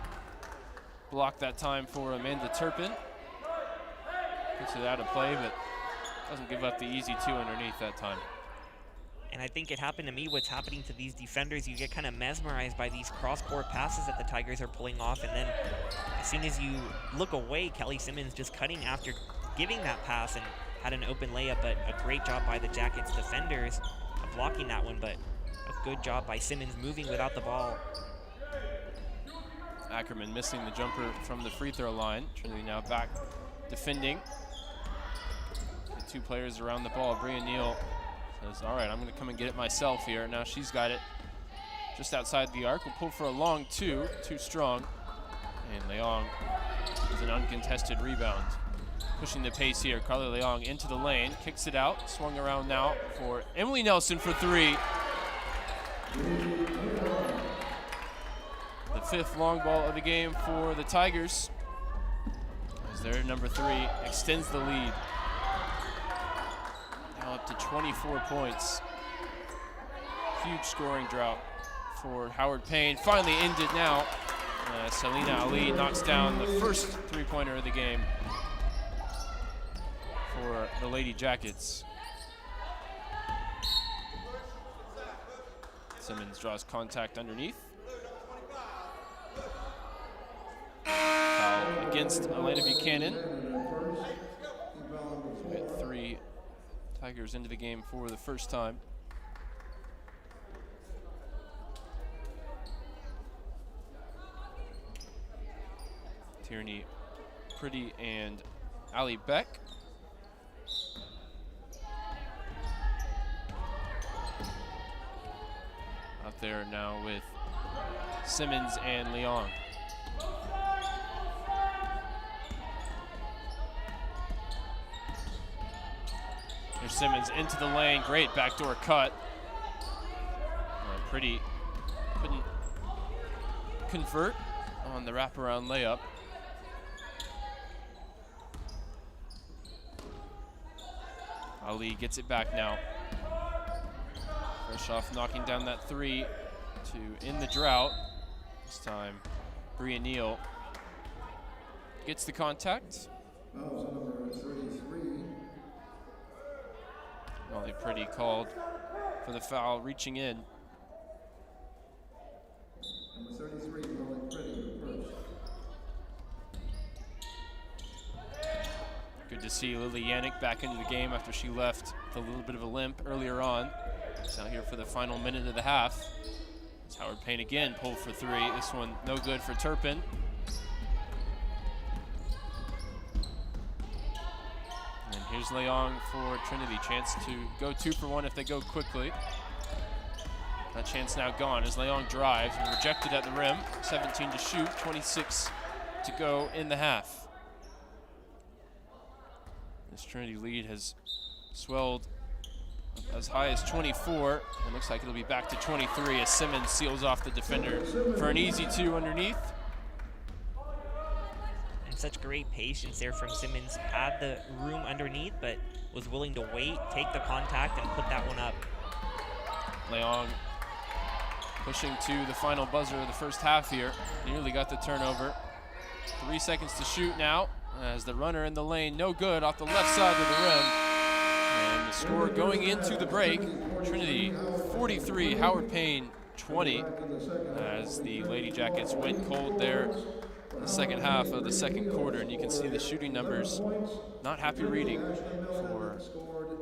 block that time for Amanda Turpin. Puts it out of play, but doesn't give up the easy 2 underneath that time. And I think it happened to me, what's happening to these defenders, you get kind of mesmerized by these cross-court passes that the Tigers are pulling off, and then as soon as you look away, Kelly Simmons just cutting after giving that pass and had an open layup, but a great job by the Jackets defenders of blocking that one, but a good job by Simmons moving without the ball. Ackerman missing the jumper from the free throw line. Trinity now back defending. The 2 players around the ball. Bria Neal says, all right, I'm going to come and get it myself here. Now she's got it just outside the arc. We'll pull for a long 2, too strong. And Leong with an uncontested rebound. Pushing the pace here. Carly Leong into the lane, kicks it out, swung around now for Emily Nelson for 3. The 5th long ball of the game for the Tigers, as their number 3 extends the lead. Now up to 24 points. Huge scoring drought for Howard Payne. Finally ended now. Selena Ali knocks down the first 3-pointer of the game for the Lady Jackets. Simmons draws contact underneath. Foul against Elena Buchanan. We get 3 Tigers into the game for the first time. Tierney, Pretty, and Ali Beck. Out there now with Simmons and Leong. Here's Simmons into the lane, great backdoor cut. Pretty couldn't convert on the wraparound layup. Ali gets it back now. Fresh off knocking down that 3 to end the drought. This time, Bria Neal gets the contact. Number 33. Molly Pretty called for the foul, reaching in. Number 33, Molly Pretty, first. Good to see Lily Yannick back into the game after she left with a little bit of a limp earlier on. She's out here for the final minute of the half. It's Howard Payne again, pulled for 3. This one no good for Turpin. And here's Leong for Trinity. Chance to go 2 for 1 if they go quickly. That chance now gone as Leong drives and rejected at the rim. 17 to shoot, 26 to go in the half. This Trinity lead has swelled as high as 24. It looks like it'll be back to 23 as Simmons seals off the defender for an easy 2 underneath. And such great patience there from Simmons. Had the room underneath, but was willing to wait, take the contact, and put that one up. Leong pushing to the final buzzer of the first half here. Nearly got the turnover. 3 seconds to shoot now as the runner in the lane, no good, off the left side of the rim. And the score going into the break, Trinity 43, Howard Payne 20, as the Lady Jackets went cold there in the second half of the second quarter. And you can see the shooting numbers, not happy reading for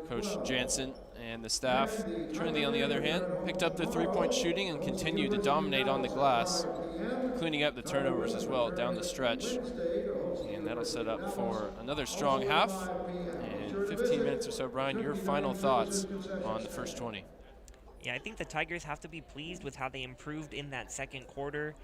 Coach Jansen and the staff. Trinity, on the other hand, picked up the 3-point shooting and continued to dominate on the glass, cleaning up the turnovers as well down the stretch. And that'll set up for another strong half. And 15 minutes or so, Brian, your final thoughts on the first 20. Yeah, I think the Tigers have to be pleased with how they improved in that second quarter.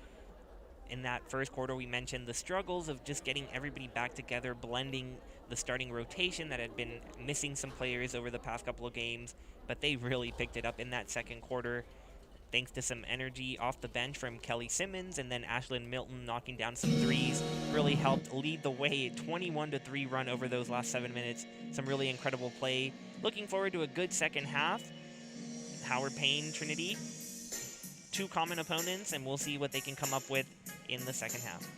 In that first quarter, we mentioned the struggles of just getting everybody back together, blending the starting rotation that had been missing some players over the past couple of games, but they really picked it up in that second quarter, thanks to some energy off the bench from Kelly Simmons, and then Ashlyn Milton knocking down some threes really helped lead the way. 21-3 run over those last 7 minutes. Some really incredible play. Looking forward to a good second half. Howard Payne, Trinity, 2 common opponents, and we'll see what they can come up with in the second half.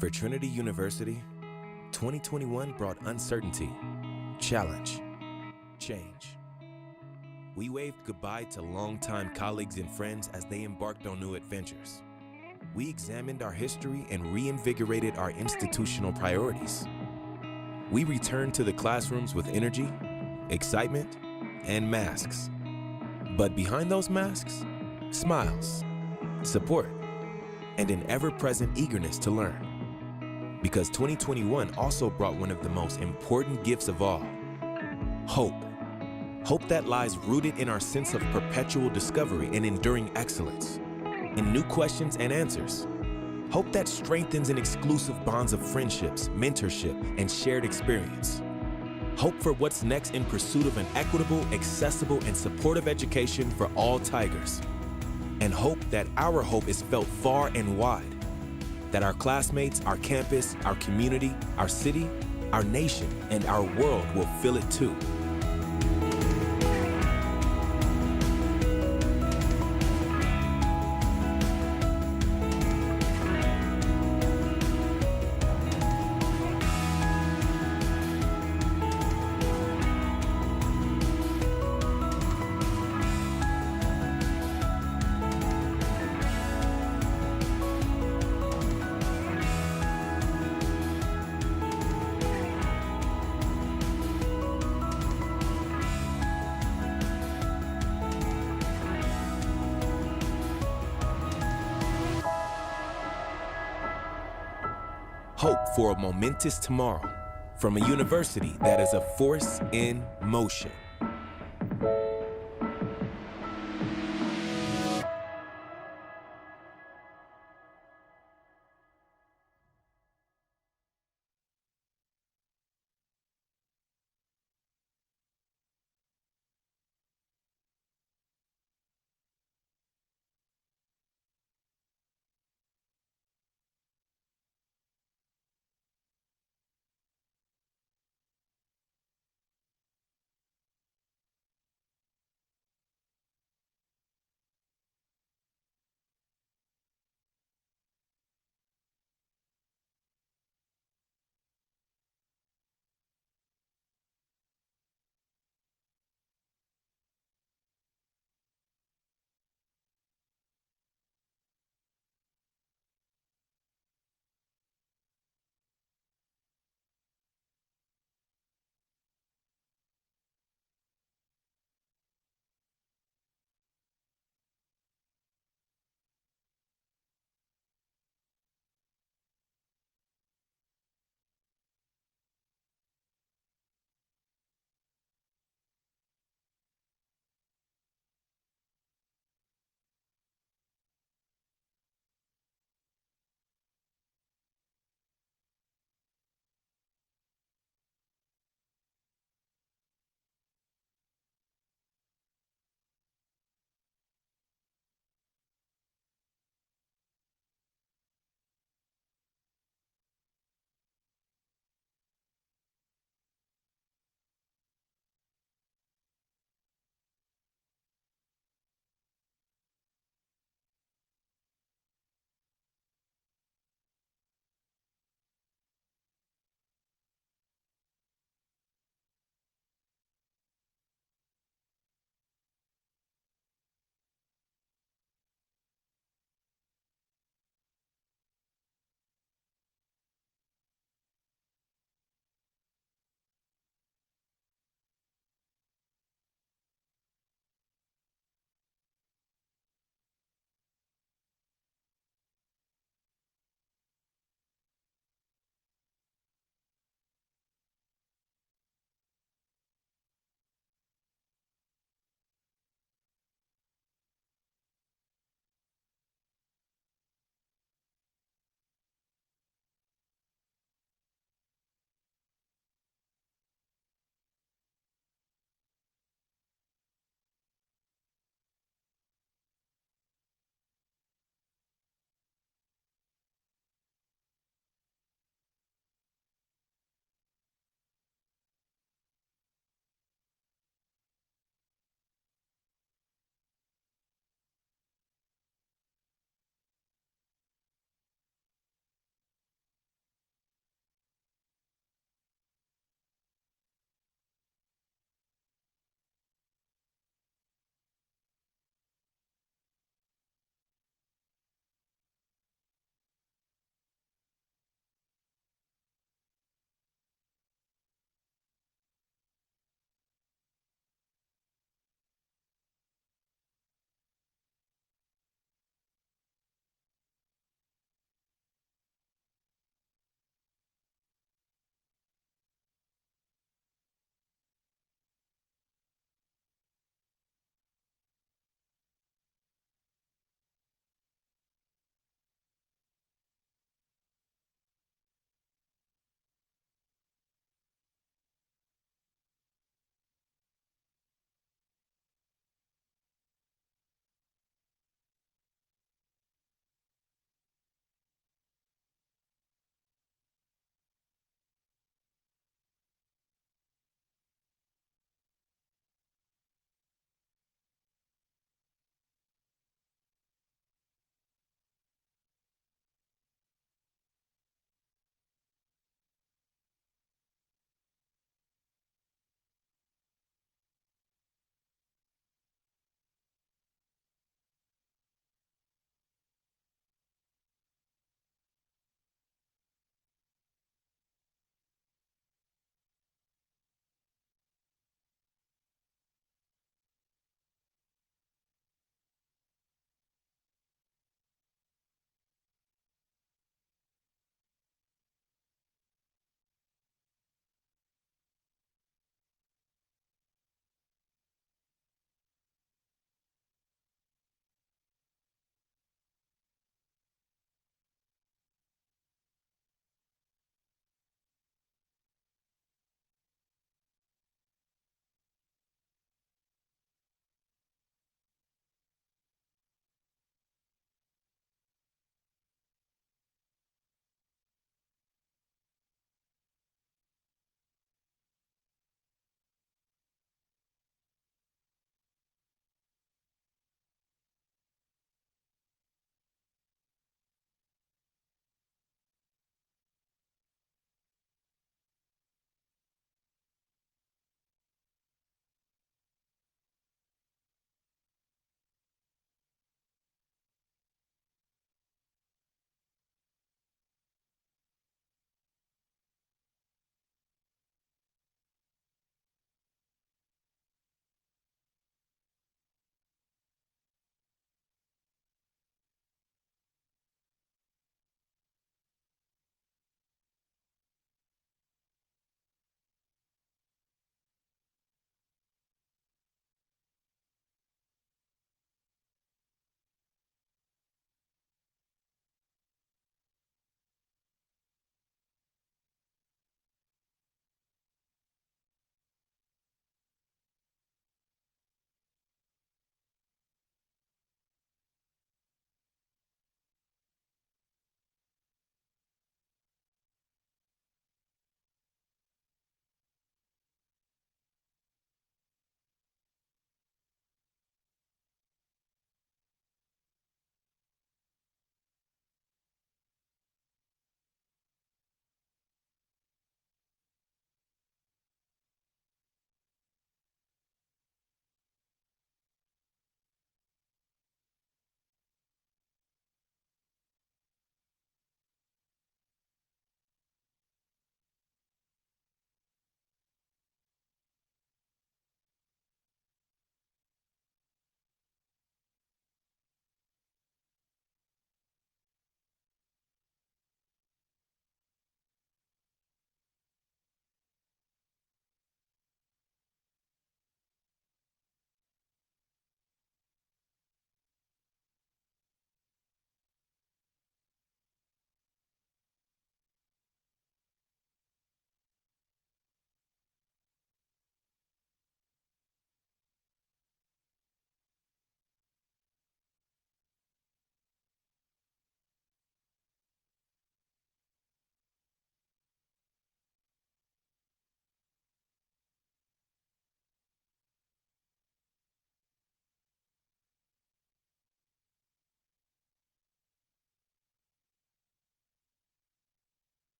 For Trinity University, 2021 brought uncertainty, challenge, change. We waved goodbye to longtime colleagues and friends as they embarked on new adventures. We examined our history and reinvigorated our institutional priorities. We returned to the classrooms with energy, excitement, and masks. But behind those masks, smiles, support, and an ever-present eagerness to learn. Because 2021 also brought one of the most important gifts of all, hope. Hope that lies rooted in our sense of perpetual discovery and enduring excellence, in new questions and answers. Hope that strengthens in exclusive bonds of friendships, mentorship, and shared experience. Hope for what's next in pursuit of an equitable, accessible, and supportive education for all Tigers. And hope that our hope is felt far and wide, that our classmates, our campus, our community, our city, our nation, and our world will feel it too. Hope for a momentous tomorrow from a university that is a force in motion.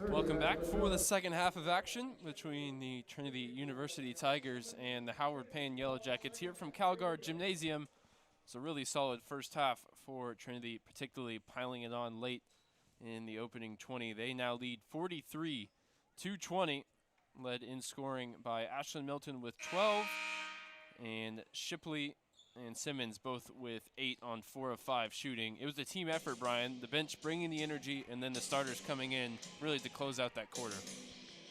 Welcome back for the second half of action between the Trinity University Tigers and the Howard Payne Yellow Jackets here from Calgard Gymnasium. It's a really solid first half for Trinity, particularly piling it on late in the opening 20. They now lead 43-20, led in scoring by Ashlyn Milton with 12, and Shipley and Simmons both with 8 on 4 of 5 shooting. It was a team effort, Brian. The bench bringing the energy, and then the starters coming in really to close out that quarter.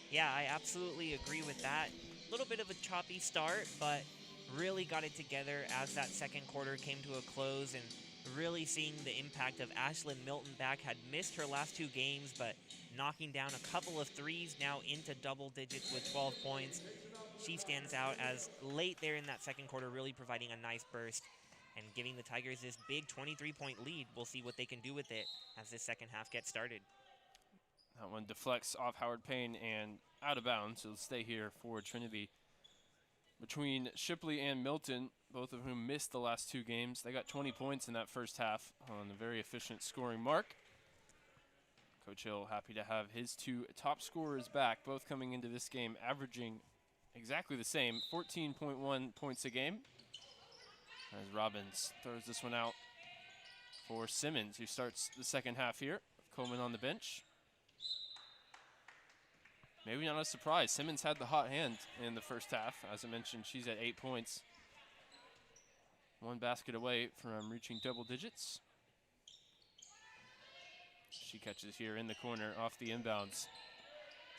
Yeah, I absolutely agree with that. A little bit of a choppy start, but really got it together as that second quarter came to a close, and really seeing the impact of Ashlyn Milton back. Had missed her last 2 games, but knocking down a couple of threes, now into double digits with 12 points. She stands out as late there in that second quarter, really providing a nice burst and giving the Tigers this big 23-point lead. We'll see what they can do with it as this second half gets started. That one deflects off Howard Payne and out of bounds. It'll stay here for Trinity. Between Shipley and Milton, both of whom missed the last 2 games, they got 20 points in that first half on a very efficient scoring mark. Coach Hill happy to have his 2 top scorers back, both coming into this game averaging exactly the same, 14.1 points a game. As Robbins throws this one out for Simmons, who starts the second half here. Coleman on the bench. Maybe not a surprise. Simmons had the hot hand in the first half. As I mentioned, she's at 8 points. 1 basket away from reaching double digits. She catches here in the corner off the inbounds.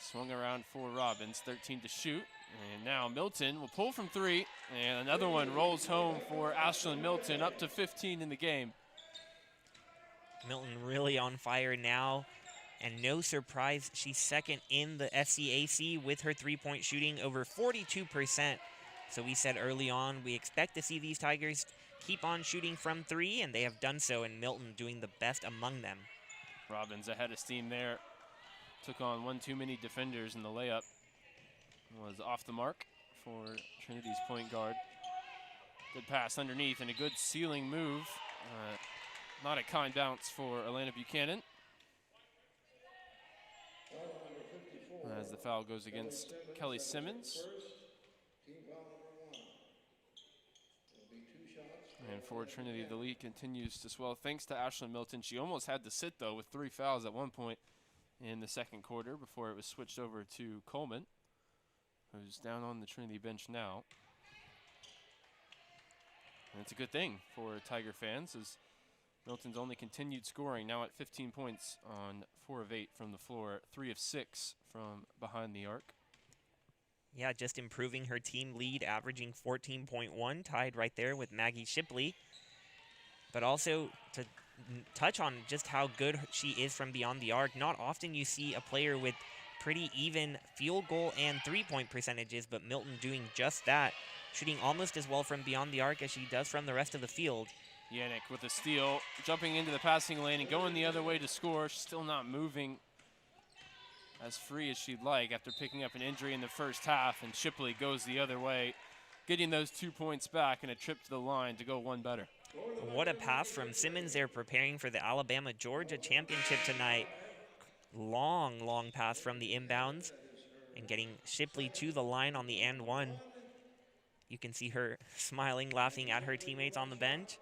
Swung around for Robbins, 13 to shoot. And now Milton will pull from 3, and another one rolls home for Ashlyn Milton, up to 15 in the game. Milton really on fire now, and no surprise, she's second in the SCAC with her 3-point shooting, over 42%. So we said early on, we expect to see these Tigers keep on shooting from 3, and they have done so, and Milton doing the best among them. Robbins ahead of steam there. Took on one too many defenders, and the layup was off the mark for Trinity's point guard. Good pass underneath and a good ceiling move. Not a kind bounce for Alana Buchanan. As the foul goes against Kelly Simmons. And for Trinity, the lead continues to swell thanks to Ashlyn Milton. She almost had to sit, though, with 3 fouls at one point in the second quarter before it was switched over to Coleman, who's down on the Trinity bench now. And it's a good thing for Tiger fans, as Milton's only continued scoring, now at 15 points on 4 of 8 from the floor, 3 of 6 from behind the arc. Yeah, just improving her team lead, averaging 14.1, tied right there with Maggie Shipley. But also to touch on just how good she is from beyond the arc. Not often you see a player with pretty even field goal and 3-point percentages, but Milton doing just that, shooting almost as well from beyond the arc as she does from the rest of the field. Yannick with a steal, jumping into the passing lane and going the other way to score. Still not moving as free as she'd like after picking up an injury in the first half, and Shipley goes the other way, getting those 2 points back and a trip to the line to go 1 better. What a pass from Simmons there, preparing for the Alabama-Georgia championship tonight. Long pass from the inbounds and getting Shipley to the line on the and 1. You can see her smiling, laughing at her teammates on the bench,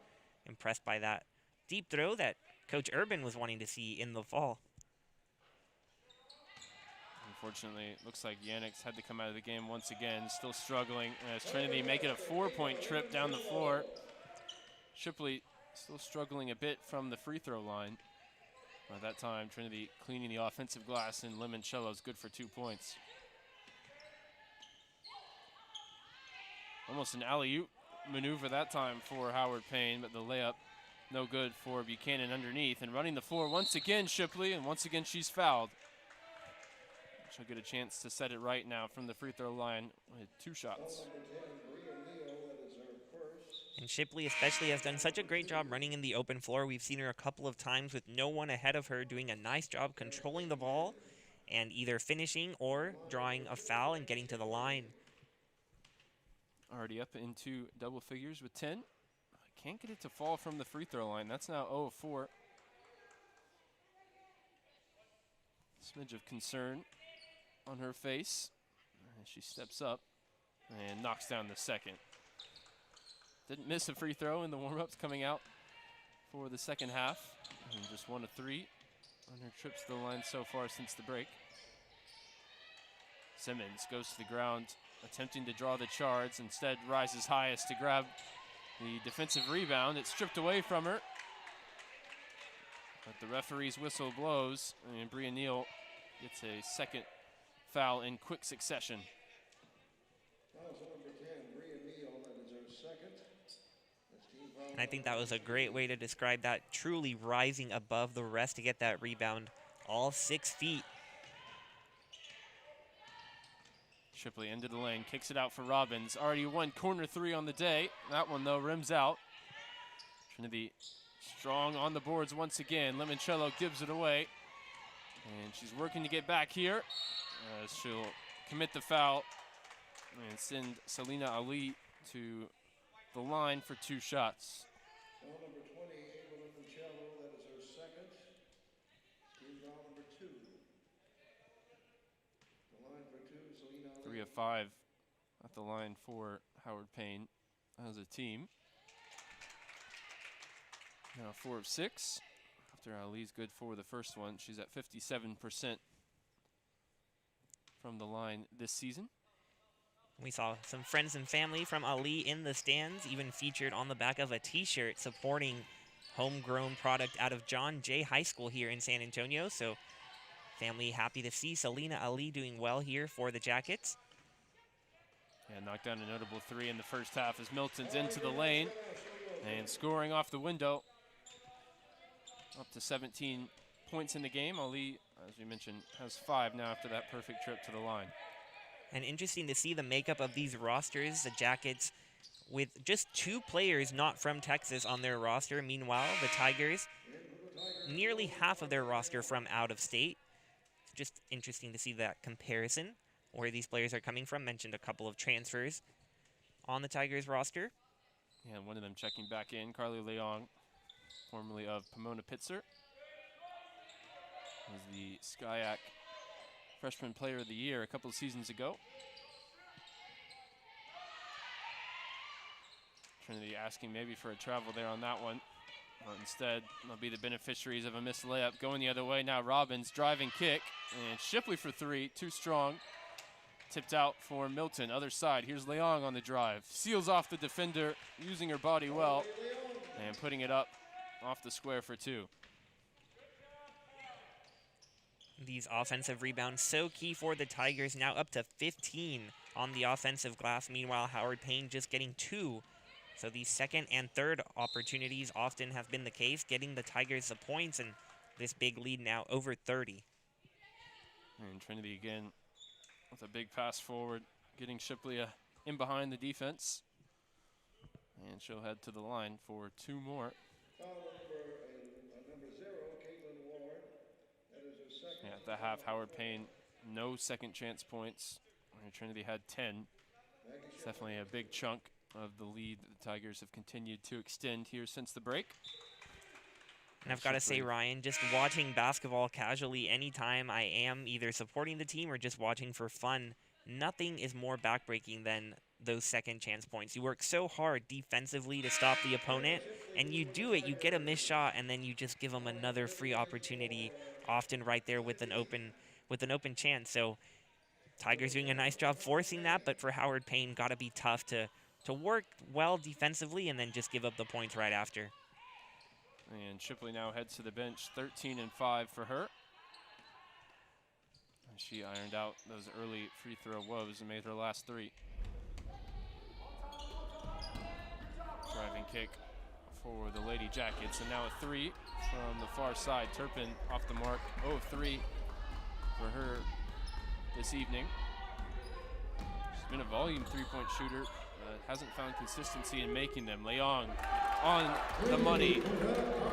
impressed by that deep throw that Coach Urban was wanting to see in the fall. Unfortunately, it looks like Yannick's had to come out of the game once again, still struggling as Trinity make it a 4-point trip down the floor. Shipley still struggling a bit from the free throw line. By that time, Trinity cleaning the offensive glass, and Limoncello's good for 2 points. Almost an alley-oop maneuver that time for Howard Payne, but the layup no good for Buchanan underneath. And running the floor once again, Shipley, and once again she's fouled. She'll get a chance to set it right now from the free throw line with 2 shots. And Shipley especially has done such a great job running in the open floor. We've seen her a couple of times with no one ahead of her, doing a nice job controlling the ball and either finishing or drawing a foul and getting to the line. Already up into double figures with 10. Can't get it to fall from the free throw line. That's now 0 of 4. Smidge of concern on her face as she steps up and knocks down the second. Didn't miss a free throw in the warm-ups coming out for the second half. And just 1 of 3 on her trips to the line so far since the break. Simmons goes to the ground, attempting to draw the charge, instead rises highest to grab the defensive rebound. It's stripped away from her. But the referee's whistle blows, and Bria Neal gets a second foul in quick succession. Foul number 10, Bria Neal, that is her second. That's team foul. And I think that was a great way to describe that, truly rising above the rest to get that rebound, all 6 feet. Shipley into the lane, kicks it out for Robbins. Already 1 corner 3 on the day. That one, though, rims out. Trinity strong on the boards once again. Limoncello gives it away. And she's working to get back here as she'll commit the foul and send Selena Ali to the line for 2 shots. Foul number 20, Ava Limoncello, that is her second. Team foul number 2. The line for 2, Selena Ali. 3 of 5 at the line for Howard Payne as a team. Now 4 of 6. After Ali's good for the first one, she's at 57% from the line this season. We saw some friends and family from Ali in the stands, even featured on the back of a t-shirt supporting homegrown product out of John Jay High School here in San Antonio. So family happy to see Selena Ali doing well here for the Jackets. Yeah, knocked down a notable 3 in the first half as Milton's into the lane and scoring off the window. Up to 17 points in the game. Ali, as we mentioned, has 5 now after that perfect trip to the line. And interesting to see the makeup of these rosters, the Jackets with just 2 players not from Texas on their roster. Meanwhile, the Tigers, nearly half of their roster from out of state. It's just interesting to see that comparison, where these players are coming from. Mentioned a couple of transfers on the Tigers roster. Yeah, one of them checking back in, Carly Leong, formerly of Pomona Pitzer, was the SCIAC Freshman Player of the Year a couple of seasons ago. Trinity asking maybe for a travel there on that one. But instead, they'll be the beneficiaries of a missed layup. Going the other way now, Robbins driving kick, and Shipley for 3, too strong. Tipped out for Milton, other side. Here's Leong on the drive. Seals off the defender, using her body well, and putting it up off the square for 2. These offensive rebounds so key for the Tigers, now up to 15 on the offensive glass. Meanwhile, Howard Payne just getting 2. So these second and third opportunities often have been the case, getting the Tigers the points, and this big lead now over 30. And Trinity again with a big pass forward, getting Shipley in behind the defense. And she'll head to the line for 2 more. Foul number 0, Caitlin Ward. That is her second. Yeah, at the half, Howard Payne, no second chance points. Trinity had 10. It's definitely a big chunk of the lead that the Tigers have continued to extend here since the break. And I've got to say, Ryan, just watching basketball casually anytime I am either supporting the team or just watching for fun, nothing is more backbreaking than those second chance points. You work so hard defensively to stop the opponent, and you do it, you get a missed shot, and then you just give them another free opportunity, often right there with an open chance. So Tigers doing a nice job forcing that, but for Howard Payne, got to be tough to work well defensively and then just give up the points right after. And Shipley now heads to the bench, 13 and 5 for her. And she ironed out those early free throw woes and made her last 3. Driving kick for the Lady Jackets, and now a 3 from the far side. Turpin off the mark, 0 of 3 for her this evening. She's been a volume 3-point shooter, hasn't found consistency in making them. Leong on the money.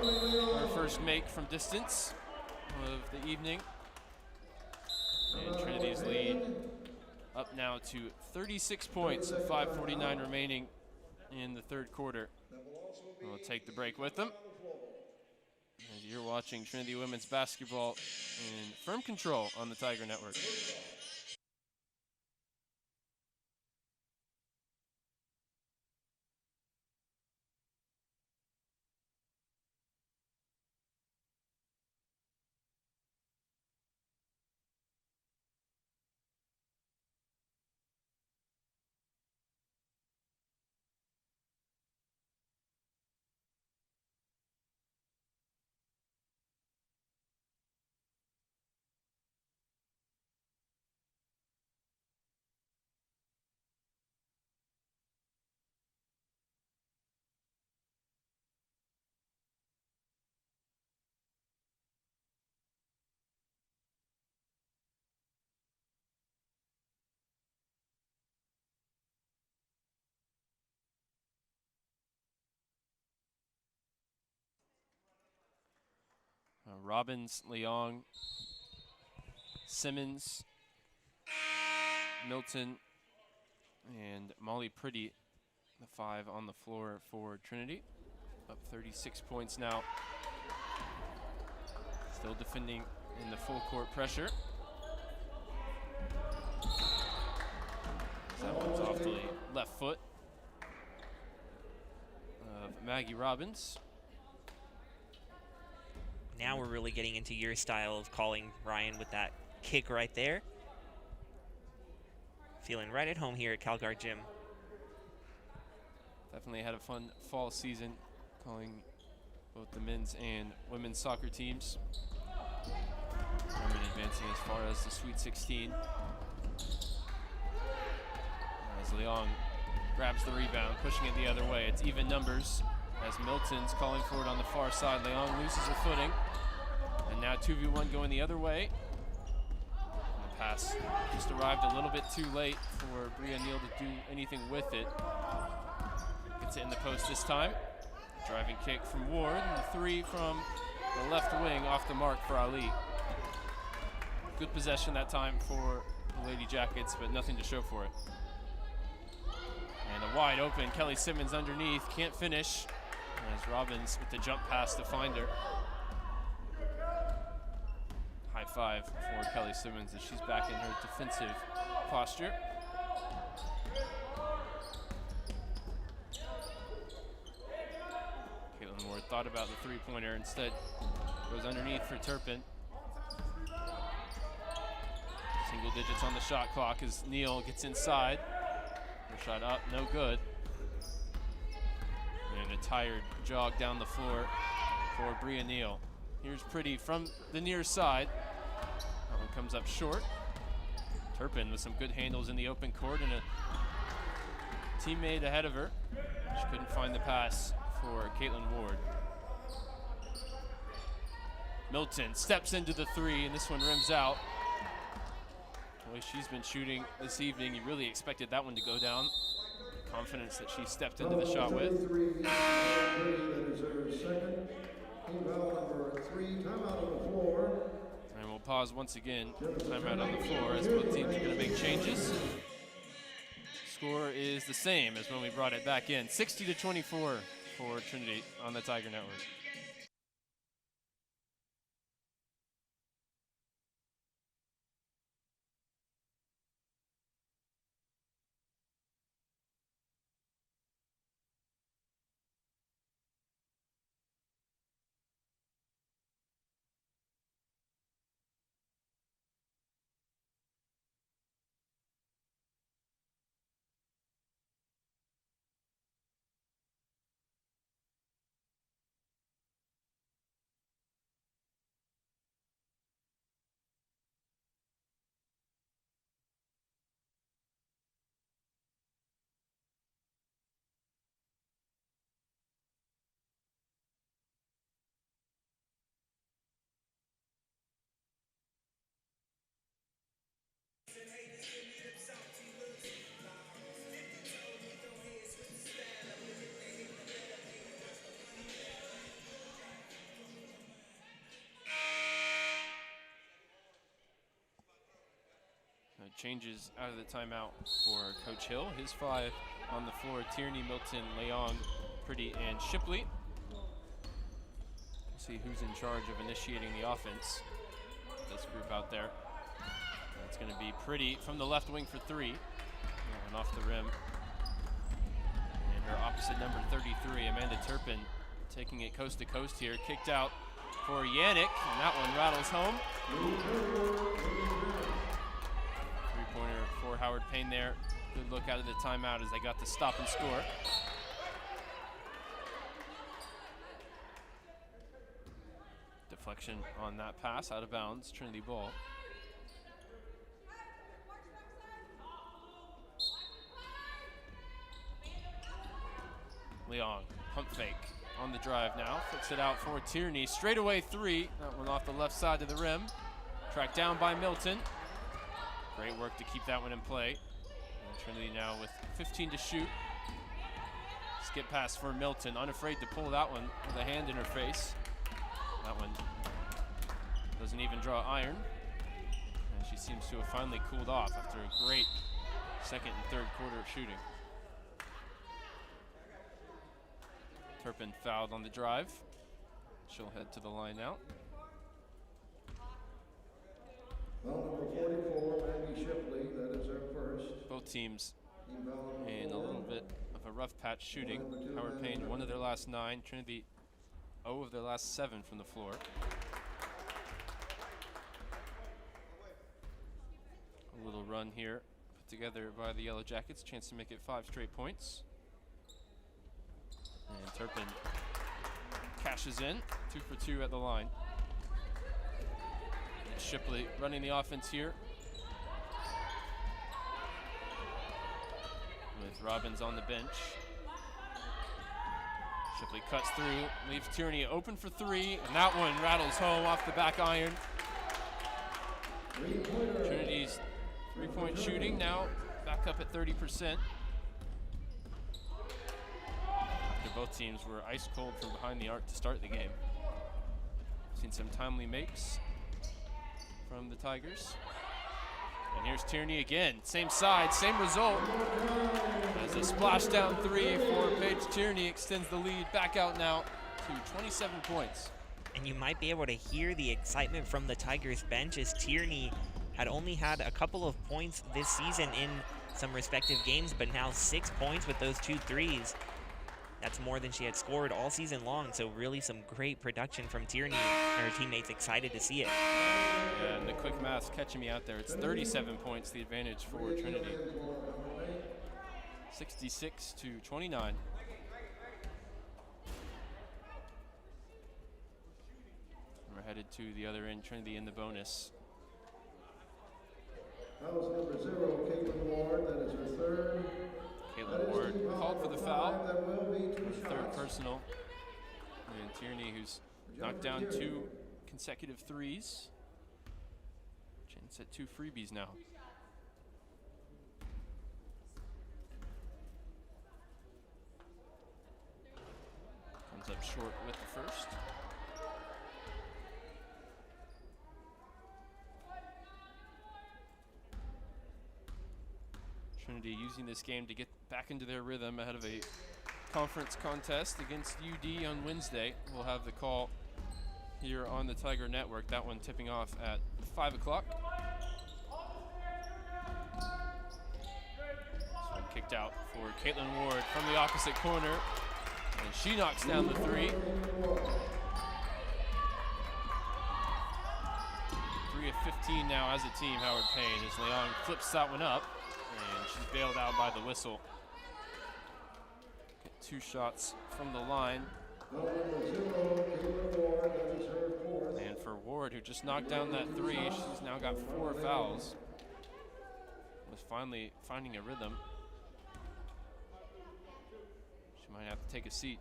Her first make from distance of the evening. And Trinity's lead up now to 36 points with 5:49 remaining in the third quarter. We'll take the break with them. As you're watching watching Trinity women's basketball in firm control on the Tiger Network. Robbins, Leong, Simmons, Milton, and Molly Pretty, the 5 on the floor for Trinity. Up 36 points now. Still defending in the full court pressure. That one's off the left foot of Maggie Robbins. Now we're really getting into your style of calling, Ryan, with that kick right there. Feeling right at home here at CalGuard Gym. Definitely had a fun fall season calling both the men's and women's soccer teams. Women advancing as far as the Sweet 16. As Leong grabs the rebound, pushing it the other way. It's even numbers as Milton's calling for it on the far side. Leong loses her footing. And now 2v1 going the other way. And the pass just arrived a little bit too late for Bria Neal to do anything with it. Gets it in the post this time. Driving kick from Ward, and the 3 from the left wing off the mark for Ali. Good possession that time for the Lady Jackets, but nothing to show for it. And a wide open Kelly Simmons underneath, can't finish. As Robbins with the jump pass to find her. High five for Kelly Simmons as she's back in her defensive posture. Caitlin Ward thought about the three-pointer, instead goes underneath for Turpin. Single digits on the shot clock as Neal gets inside. Her shot up, no good. And a tired jog down the floor for Bria Neal. Here's Pretty from the near side. That one comes up short. Turpin with some good handles in the open court and a teammate ahead of her. She couldn't find the pass for Caitlin Ward. Milton steps into the 3, and this one rims out. The way she's been shooting this evening, you really expected that one to go down. Confidence that she stepped into the shot with. That is her second. Foul number 3, timeout on the floor. And we'll pause once again. Timeout on the floor as both teams are going to make changes. Score is the same as when we brought it back in. 60-24 for Trinity on the Tiger Network. Changes out of the timeout for Coach Hill. His 5 on the floor: Tierney, Milton, Leong, Pretty, and Shipley. see who's in charge of initiating the offense. This group out there. It's going to be Pretty from the left wing for 3. And off the rim. And her opposite number 33, Amanda Turpin, taking it coast to coast here. Kicked out for Yannick, and that one rattles home. 3-pointer for Howard Payne there. Good look out of the timeout as they got the stop and score. Deflection on that pass, out of bounds, Trinity ball. Leong, pump fake on the drive now, flicks it out for Tierney, straightaway 3, that one off the left side of the rim, tracked down by Milton. Great work to keep that one in play. And Trinity now with 15 to shoot. Skip pass for Milton, unafraid to pull that one with a hand in her face. That one doesn't even draw iron. And she seems to have finally cooled off after a great second and third quarter of shooting. Turpin fouled on the drive. She'll head to the line now. Foul number 44, Maggie Shipley, that is her first. Both teams in a little bit of a rough patch shooting. Howard Payne, 1 of their last 9. Trinity, 0 of their last 7 from the floor. A little run here put together by the Yellow Jackets. Chance to make it 5 straight points. And Turpin cashes in, 2 for 2 at the line. And Shipley running the offense here. With Robbins on the bench. Shipley cuts through, leaves Tierney open for 3, and that one rattles home off the back iron. Trinity's 3-point shooting now back up at 30%. Both teams were ice cold from behind the arc to start the game. Seen some timely makes from the Tigers. And here's Tierney again. Same side, same result. As a splashdown 3 for Paige Tierney extends the lead back out now to 27 points. And you might be able to hear the excitement from the Tigers bench as Tierney had only had a couple of points this season in some respective games, but now 6 points with those 2 threes. That's more than she had scored all season long, so really some great production from Tierney and her teammates excited to see it. Yeah, and the quick math's catching me out there. It's 37 points, the advantage for Trinity. 66 to 29. We're headed to the other end, Trinity in the bonus. That was number 0, Caitlin Ward, that is her third. Caitlin Ward called for the foul. That will be 2 Third shots. personal. And Tierney, who's knocked down 2 consecutive threes. Chance at 2 freebies now. Comes up short with the first. Trinity using this game to get back into their rhythm ahead of a conference contest against UD on Wednesday. We'll have the call here on the Tiger Network. That one tipping off at 5 o'clock. This one kicked out for Caitlin Ward from the opposite corner. And she knocks down the 3. 3 of 15 now as a team, Howard Payne, as Leong flips that one up. And she's bailed out by the whistle. Get 2 shots from the line. And for Ward, who just knocked down that 3, she's now got 4 fouls. Was finally finding a rhythm. She might have to take a seat.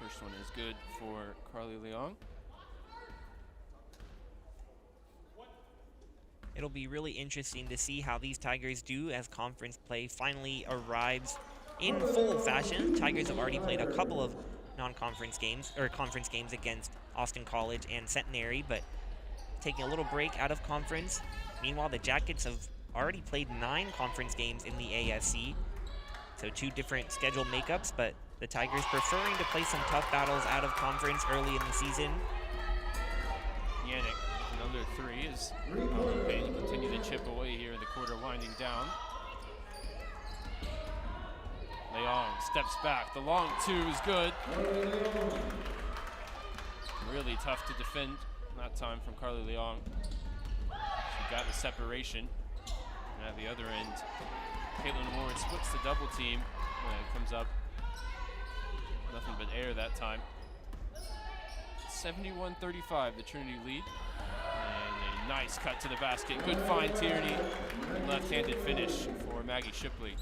First one is good for Carly Leong. It'll be really interesting to see how these Tigers do as conference play finally arrives in full fashion. Tigers have already played a couple of non-conference games, or conference games against Austin College and Centenary, but taking a little break out of conference. Meanwhile, the Jackets have already played 9 conference games in the ASC, So 2 different schedule makeups, but the Tigers preferring to play some tough battles out of conference early in the season. Yannick, another 3 as Howard Payne continue to chip away here in the quarter, winding down. Leong steps back. The long 2 is good. Really tough to defend that time from Carly Leong. She got the separation. And at the other end, Caitlin Ward splits the double team. Comes up. Nothing but air that time. 71-35, the Trinity lead. And a nice cut to the basket. Good find, Tierney. Left-handed finish for Maggie Shipley.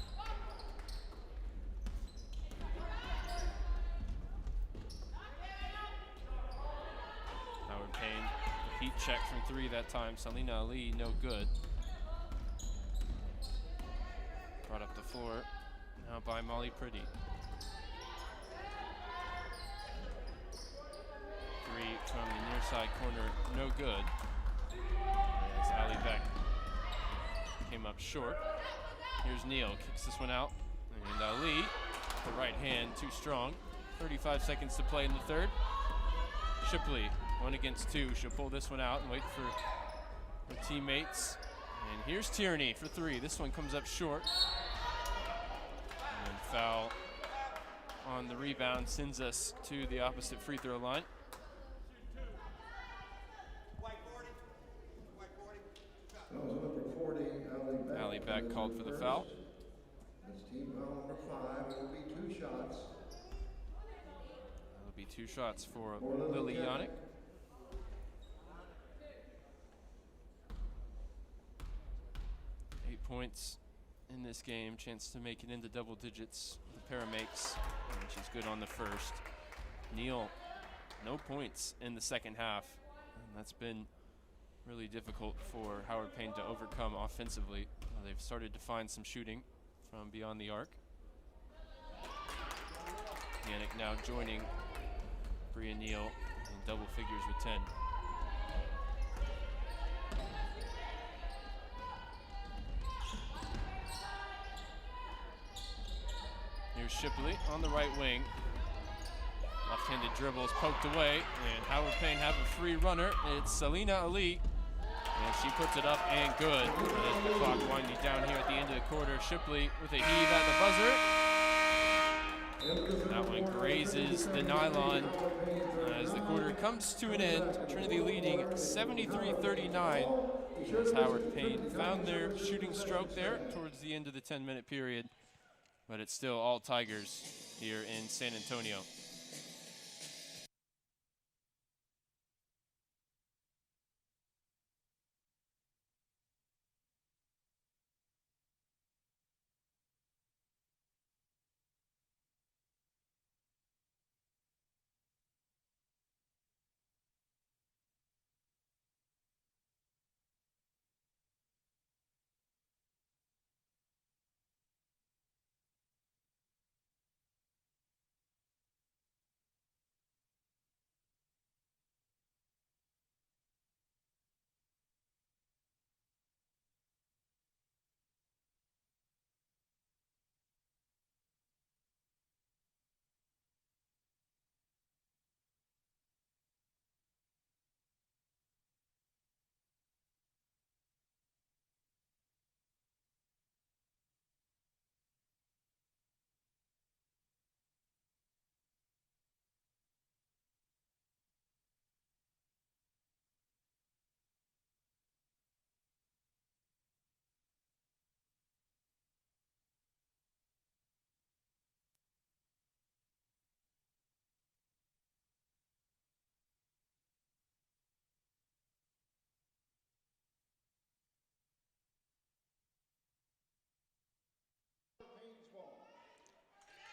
Howard Payne, heat check from 3 that time. Salina Ali, no good. Brought up the floor, now by Molly Pretty. 3 from the near side corner, no good. As Ali Beck came up short. Here's Neal, kicks this one out. And Ali, the right hand, too strong. 35 seconds to play in the third. Shipley, 1 against 2. She'll pull this one out and wait for her teammates. And here's Tierney for 3. This one comes up short. And foul on the rebound sends us to the opposite free throw line. Ali Beck called for the foul. This team foul number 5 will be 2 shots. That'll be 2 shots for Lily Yannick. Points in this game, chance to make it into double digits. The pair makes, and she's good on the first. Neal, no points in the second half, and that's been really difficult for Howard Payne to overcome offensively. They've started to find some shooting from beyond the arc. Yannick now joining Bria Neal in double figures with 10. Here's Shipley on the right wing. Left-handed dribble is poked away, and Howard Payne have a free runner. It's Salina Ali, and she puts it up and good. As the clock winding down here at the end of the quarter, Shipley with a heave at the buzzer. That one grazes the nylon as the quarter comes to an end. Trinity leading 73-39 as Howard Payne found their shooting stroke there towards the end of the 10-minute period. But it's still all Tigers here in San Antonio.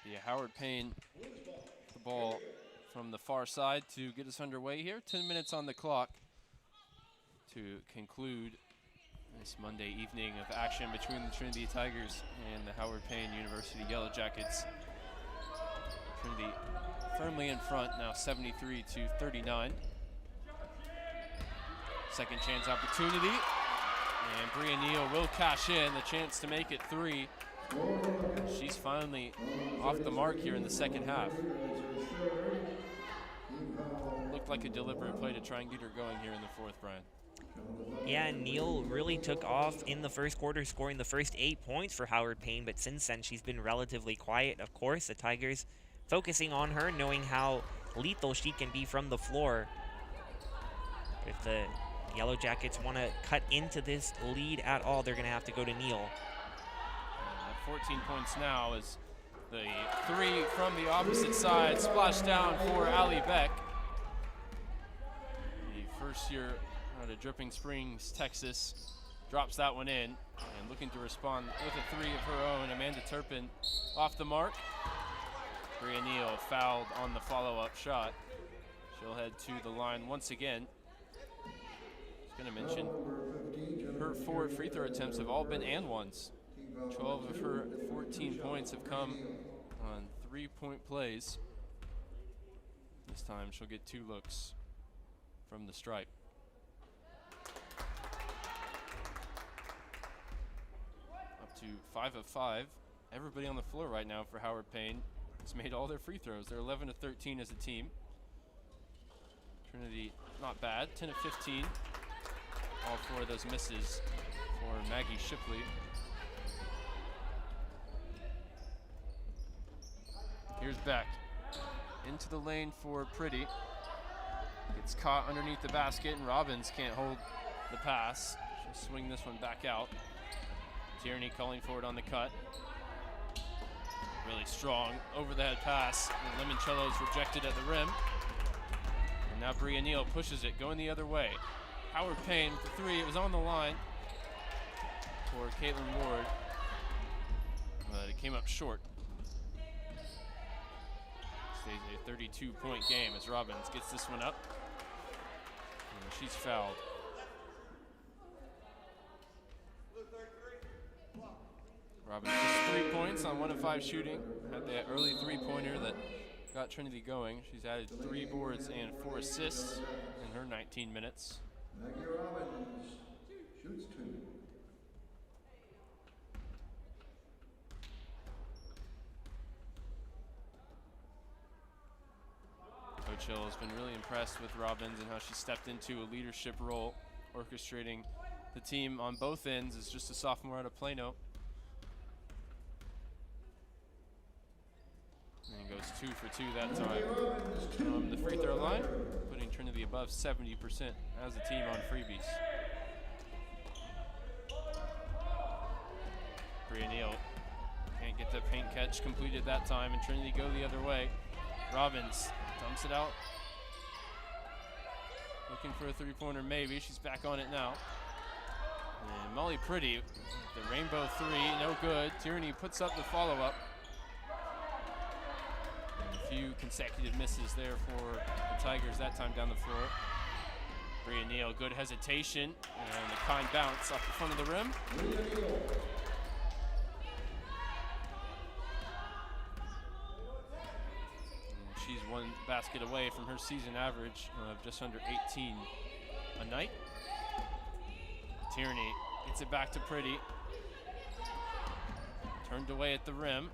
Yeah, Howard Payne, the ball from the far side to get us underway here. 10 minutes on the clock to conclude this Monday evening of action between the Trinity Tigers and the Howard Payne University Yellow Jackets. Trinity firmly in front now, 73-39. Second chance opportunity, and Bria Neal will cash in the chance to make it 3. She's finally off the mark here in the second half. Looked like a deliberate play to try and get her going here in the fourth, Brian. Yeah, Neal really took off in the first quarter, scoring the first 8 points for Howard Payne, but since then she's been relatively quiet. Of course, the Tigers focusing on her, knowing how lethal she can be from the floor. If the Yellow Jackets want to cut into this lead at all, they're going to have to go to Neal. At 14 points now is the three from the opposite side, splashed down for Allie Beck. The first year out of Dripping Springs, Texas, drops that one in, and looking to respond with a three of her own. Amanda Turpin off the mark. Bria Neal fouled on the follow-up shot. She'll head to the line once again. I was going to mention her 4 free throw attempts have all been and ones. 12 of her 14 points have come on 3-point plays. This time she'll get 2 looks from the stripe. Up to 5 of 5. Everybody on the floor right now for Howard Payne has made all their free throws. They're 11 of 13 as a team. Trinity, not bad, 10 of 15. All 4 of those misses for Maggie Shipley. Here's Beck into the lane for Pretty. Gets caught underneath the basket, and Robbins can't hold the pass. She'll swing this one back out. Tierney calling for it on the cut. Really strong over the head pass. And Limoncello's rejected at the rim. And now Bria Neal pushes it, going the other way. Howard Payne with the 3. It was on the line for Caitlin Ward, but it came up short. Stays a 32-point game as Robbins gets this one up. And she's fouled. Robbins just 3 points on 1 of 5 shooting. Had that early 3-pointer that got Trinity going. She's added 3 boards and 4 assists in her 19 minutes. Maggie Robbins shoots 2. Coach Hill has been really impressed with Robbins and how she stepped into a leadership role, orchestrating the team on both ends as just a sophomore out of Plano. And goes 2 for 2 that time from the free throw line, putting Trinity above 70% as a team on freebies. Bria Neal can't get the paint catch completed that time, and Trinity go the other way. Robbins dumps it out. Looking for a 3-pointer maybe. She's back on it now. And Molly Pretty, the rainbow 3, no good. Tierney puts up the follow-up. And a few consecutive misses there for the Tigers that time down the floor. Bria Neal, good hesitation, and a kind bounce off the front of the rim. She's 1 basket away from her season average of just under 18 a night. Tierney gets it back to Pretty. Turned away at the rim.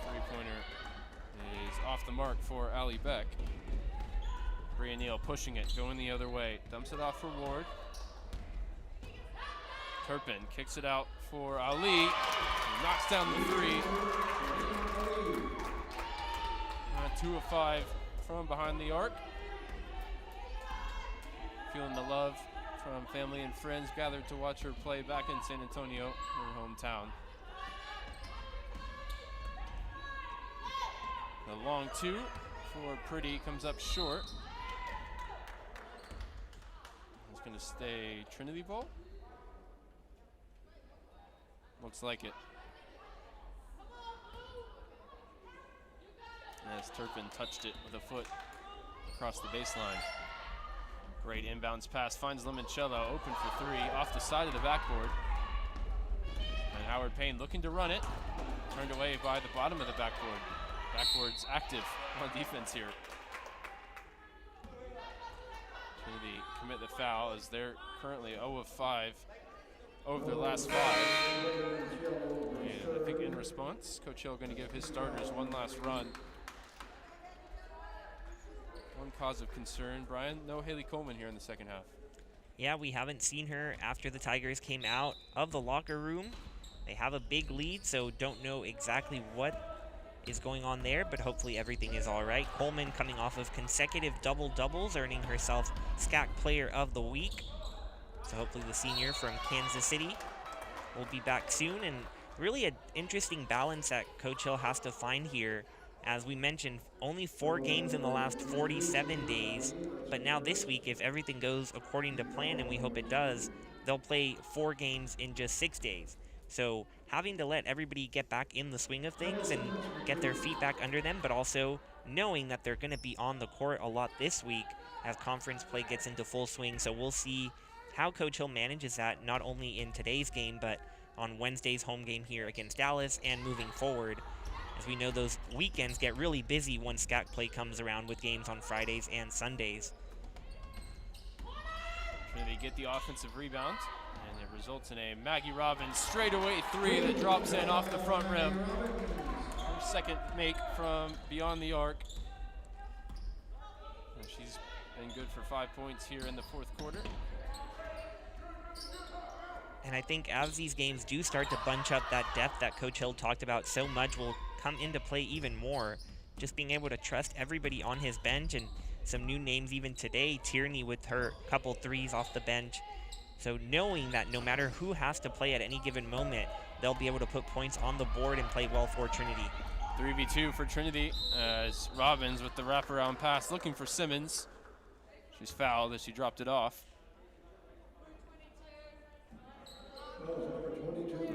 The 3-pointer is off the mark for Allie Beck. Bria Neal pushing it, going the other way. Dumps it off for Ward. Turpin kicks it out for Ali. He knocks down the 3. 2 of 5 from behind the arc. Feeling the love from family and friends gathered to watch her play back in San Antonio, her hometown. The long 2 for Pretty comes up short. It's going to stay Trinity ball. Looks like it. As Turpin touched it with a foot across the baseline. Great inbounds pass, finds Limoncello, open for 3, off the side of the backboard. And Howard Payne looking to run it, turned away by the bottom of the backboard. Backboard's active on defense here. Trinity commit the foul as they're currently 0 of 5 over their last 5. And I think in response, Coach Hill going to give his starters one last run. One cause of concern, Brian, no Haley Coleman here in the second half. Yeah, we haven't seen her after the Tigers came out of the locker room. They have a big lead, so don't know exactly what is going on there, but hopefully everything is all right. Coleman coming off of consecutive double-doubles, earning herself SCAC Player of the Week. So hopefully the senior from Kansas City will be back soon, and really an interesting balance that Coach Hill has to find here. As we mentioned, only 4 games in the last 47 days, but now this week, if everything goes according to plan, and we hope it does, they'll play 4 games in just 6 days. So having to let everybody get back in the swing of things and get their feet back under them, but also knowing that they're going to be on the court a lot this week as conference play gets into full swing. So we'll see how Coach Hill manages that, not only in today's game, but on Wednesday's home game here against Dallas and moving forward. As we know, those weekends get really busy once SCAC play comes around with games on Fridays and Sundays. Trinity get the offensive rebound, and it results in a Maggie Robbins straightaway 3 that drops in off the front rim. Her second make from beyond the arc. And she's been good for 5 points here in the fourth quarter. And I think as these games do start to bunch up, that depth that Coach Hill talked about so much will come into play even more. Just being able to trust everybody on his bench, and some new names even today. Tierney with her couple 3s off the bench. So knowing that no matter who has to play at any given moment, they'll be able to put points on the board and play well for Trinity. 3v2 for Trinity as Robbins with the wraparound pass looking for Simmons. She's fouled as she dropped it off.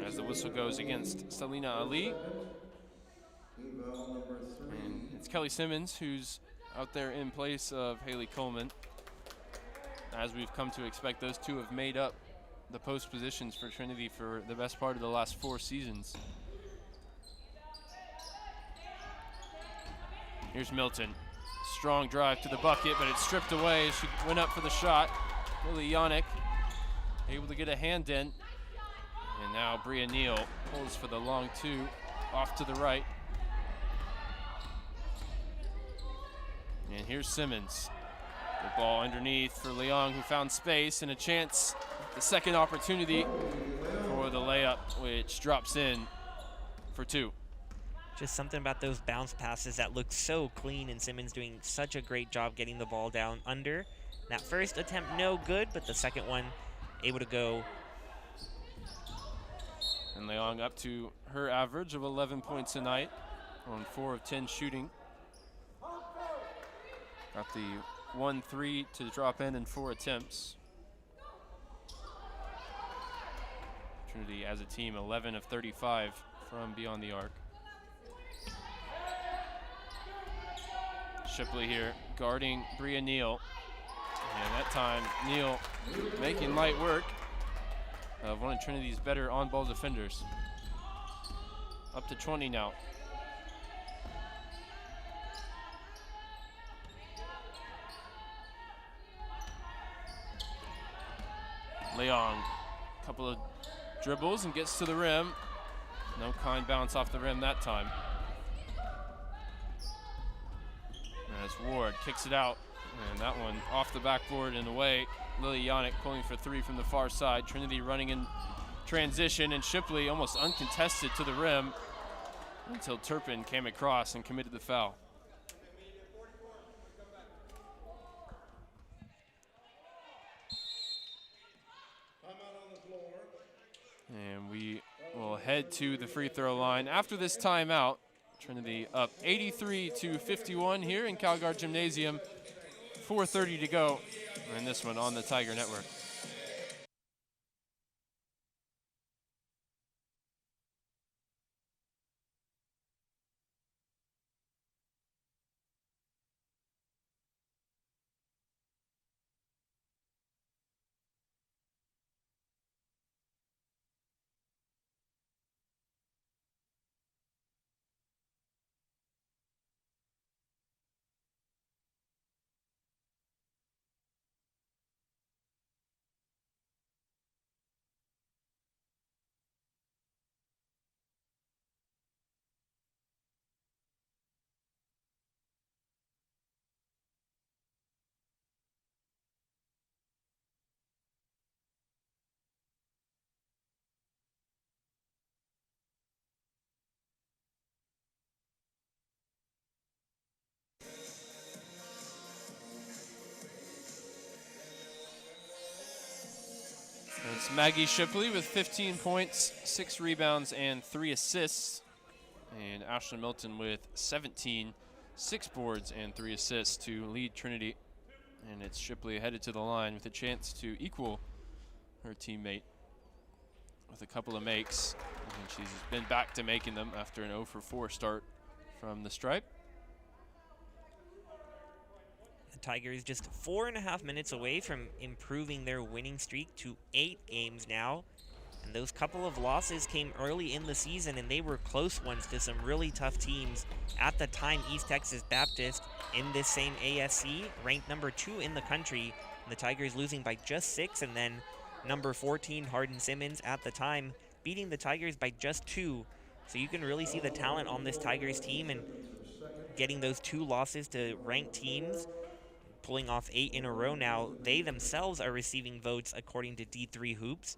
As the whistle goes against Selena Ali. And it's Kelly Simmons who's out there in place of Haley Coleman. As we've come to expect, those two have made up the post positions for Trinity for the best part of the last 4 seasons. Here's Milton. Strong drive to the bucket, but it's stripped away as she went up for the shot. Lily Yannick able to get a hand in. And now Bria Neal pulls for the long 2 off to the right. And here's Simmons. The ball underneath for Leong, who found space and a chance, the second opportunity for the layup, which drops in for 2. Just something about those bounce passes that look so clean, and Simmons doing such a great job getting the ball down under. That first attempt, no good, but the second one able to go. And Leong up to her average of 11 points a night on 4 of 10 shooting. Got the 1-3 to drop in 4 attempts. Trinity as a team 11 of 35 from beyond the arc. Shipley here guarding Bria Neal. And that time Neal making light work of one of Trinity's better on-ball defenders. Up to 20 now. Leong, couple of dribbles and gets to the rim. No kind bounce off the rim that time. As Ward kicks it out, and that one off the backboard and away. Lily Yannick pulling for 3 from the far side. Trinity running in transition, and Shipley almost uncontested to the rim until Turpin came across and committed the foul. And we will head to the free throw line after this timeout. Trinity up 83-51 here in Calgard Gymnasium. 4:30 to go, and this one on the Tiger Network. It's Maggie Shipley with 15 points, 6 rebounds, and 3 assists. And Ashlyn Milton with 17, 6 boards, and 3 assists to lead Trinity. And it's Shipley headed to the line with a chance to equal her teammate with a couple of makes. And she's been back to making them after an 0 for 4 start from the stripe. The Tigers just 4.5 minutes away from improving their winning streak to 8 games now. And those couple of losses came early in the season, and they were close ones to some really tough teams. At the time, East Texas Baptist in this same ASC, ranked number 2 in the country. And the Tigers losing by just 6, and then number 14, Hardin Simmons, at the time, beating the Tigers by just 2. So you can really see the talent on this Tigers team, and getting those 2 losses to ranked teams, pulling off 8 in a row now. They themselves are receiving votes according to D3 Hoops.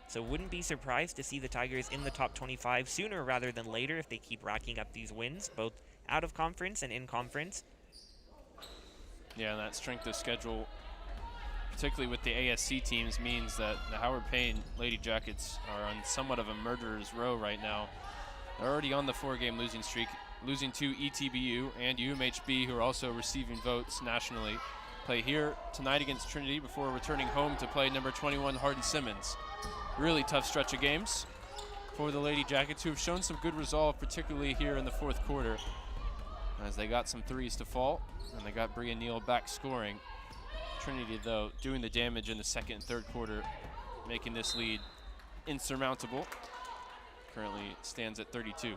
So wouldn't be surprised to see the Tigers in the top 25 sooner rather than later if they keep racking up these wins, both out of conference and in conference. Yeah, and that strength of schedule, particularly with the ASC teams, means that the Howard Payne Lady Jackets are on somewhat of a murderer's row right now. They're already on the 4-game losing streak, losing to ETBU and UMHB, who are also receiving votes nationally. Play here tonight against Trinity before returning home to play number 21 Hardin Simmons. Really tough stretch of games for the Lady Jackets, who have shown some good resolve, particularly here in the 4th quarter, as they got some threes to fall, and they got Bria Neal back scoring. Trinity, though, doing the damage in the 2nd and 3rd quarter, making this lead insurmountable. Currently it stands at 32.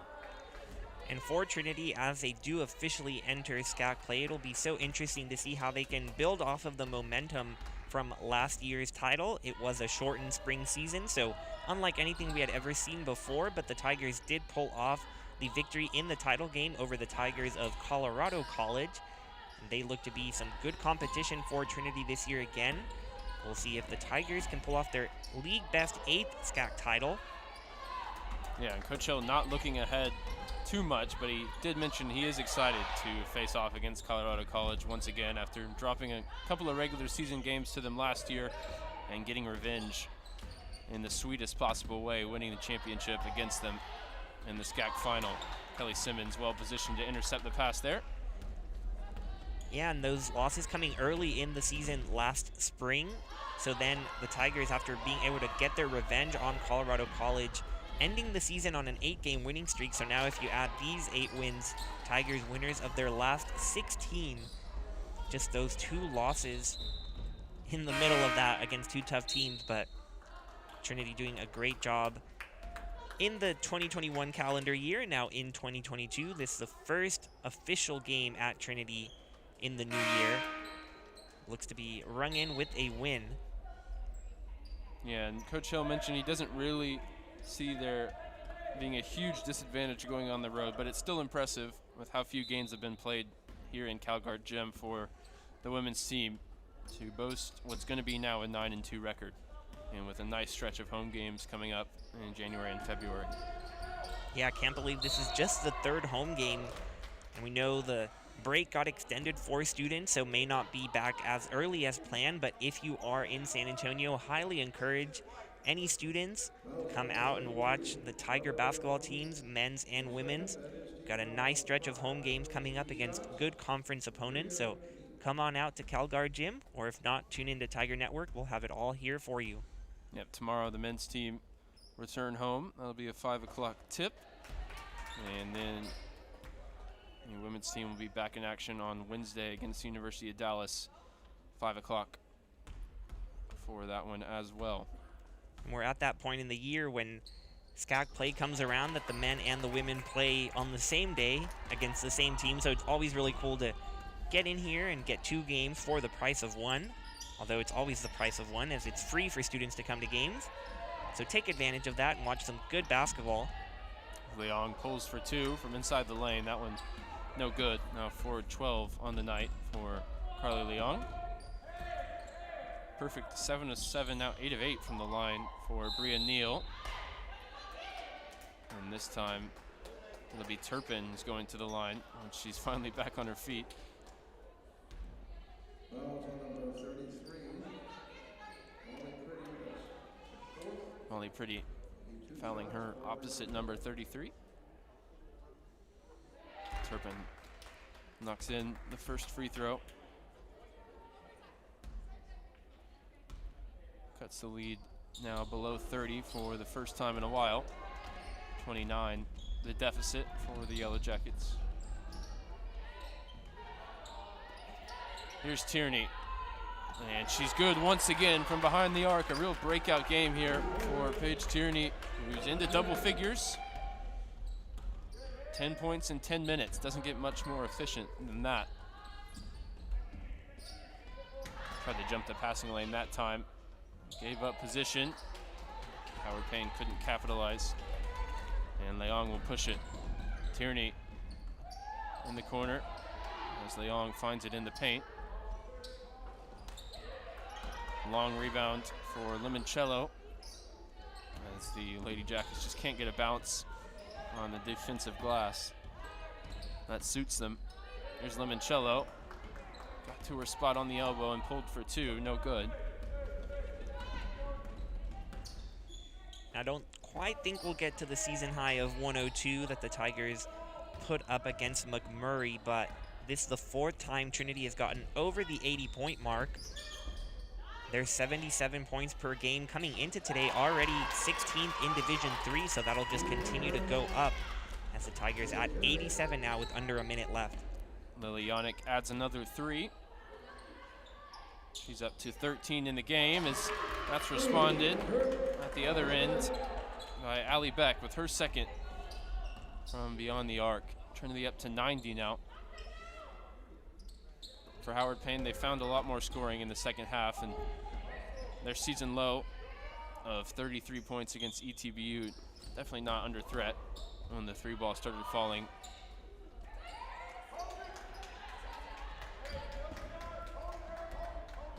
And for Trinity, as they do officially enter SCAC play, it'll be so interesting to see how they can build off of the momentum from last year's title. It was a shortened spring season, so unlike anything we had ever seen before, but the Tigers did pull off the victory in the title game over the Tigers of Colorado College. And they look to be some good competition for Trinity this year again. We'll see if the Tigers can pull off their league best 8th SCAC title. Yeah, and Coach Hill not looking ahead too much, but he did mention he is excited to face off against Colorado College once again after dropping a couple of regular season games to them last year and getting revenge in the sweetest possible way, winning the championship against them in the SCAC final. Kelly Simmons well positioned to intercept the pass there. Yeah, and those losses coming early in the season last spring. So then the Tigers, after being able to get their revenge on Colorado College, ending the season on an 8-game winning streak. So now if you add these 8 wins, Tigers winners of their last 16, just those 2 losses in the middle of that against 2 tough teams, but Trinity doing a great job in the 2021 calendar year. Now in 2022, this is the first official game at Trinity in the new year. Looks to be rung in with a win. Yeah, and Coach Hill mentioned he doesn't really see there being a huge disadvantage going on the road, but it's still impressive with how few games have been played here in CalGuard Gym for the women's team to boast what's going to be now a 9-2 record, and with a nice stretch of home games coming up in January and February. Yeah, I can't believe this is just the 3rd home game, and we know the break got extended for students, so may not be back as early as planned, but if you are in San Antonio, highly encourage any students come out and watch the Tiger basketball teams, men's and women's. Got a nice stretch of home games coming up against good conference opponents, so come on out to CalGuard Gym, or if not, tune into Tiger Network. We'll have it all here for you. Yep, tomorrow the men's team return home. That'll be a 5 o'clock tip. And then the women's team will be back in action on Wednesday against the University of Dallas, 5 o'clock for that one as well. And we're at that point in the year when SCAC play comes around that the men and the women play on the same day against the same team, so it's always really cool to get in here and get 2 games for the price of 1, although it's always the price of 1 as it's free for students to come to games. So take advantage of that and watch some good basketball. Leong pulls for 2 from inside the lane. That one no good. Now 4-12 on the night for Carly Leong. Perfect 7 of 7, now 8 of 8 from the line for Bria Neal. And this time it'll be Turpin who's going to the line when she's finally back on her feet. Fouls on number 33. Molly Pretty fouling her opposite number 33. Turpin knocks in the first free throw. Cuts the lead now below 30 for the first time in a while. 29, the deficit for the Yellow Jackets. Here's Tierney, and she's good once again from behind the arc. A real breakout game here for Paige Tierney, who's into double figures. 10 points in 10 minutes. Doesn't get much more efficient than that. Tried to jump the passing lane that time. Gave up position. Howard Payne couldn't capitalize. And Leong will push it. Tierney in the corner as Leong finds it in the paint. Long rebound for Limoncello as the Lady Jackets just can't get a bounce on the defensive glass. That suits them. Here's Limoncello. Got to her spot on the elbow and pulled for two. No good. I don't quite think we'll get to the season high of 102 that the Tigers put up against McMurray, but this is the fourth time Trinity has gotten over the 80-point mark. There's 77 points per game coming into today, already 16th in Division III, so that'll just continue to go up as the Tigers at 87 now with under a minute left. Lily Yannick adds another three. She's up to 13 in the game as that's responded at the other end by Allie Beck with her second from beyond the arc. Trinity up to 90 now. For Howard Payne, they found a lot more scoring in the second half, and their season low of 33 points against ETBU definitely not under threat when the three ball started falling.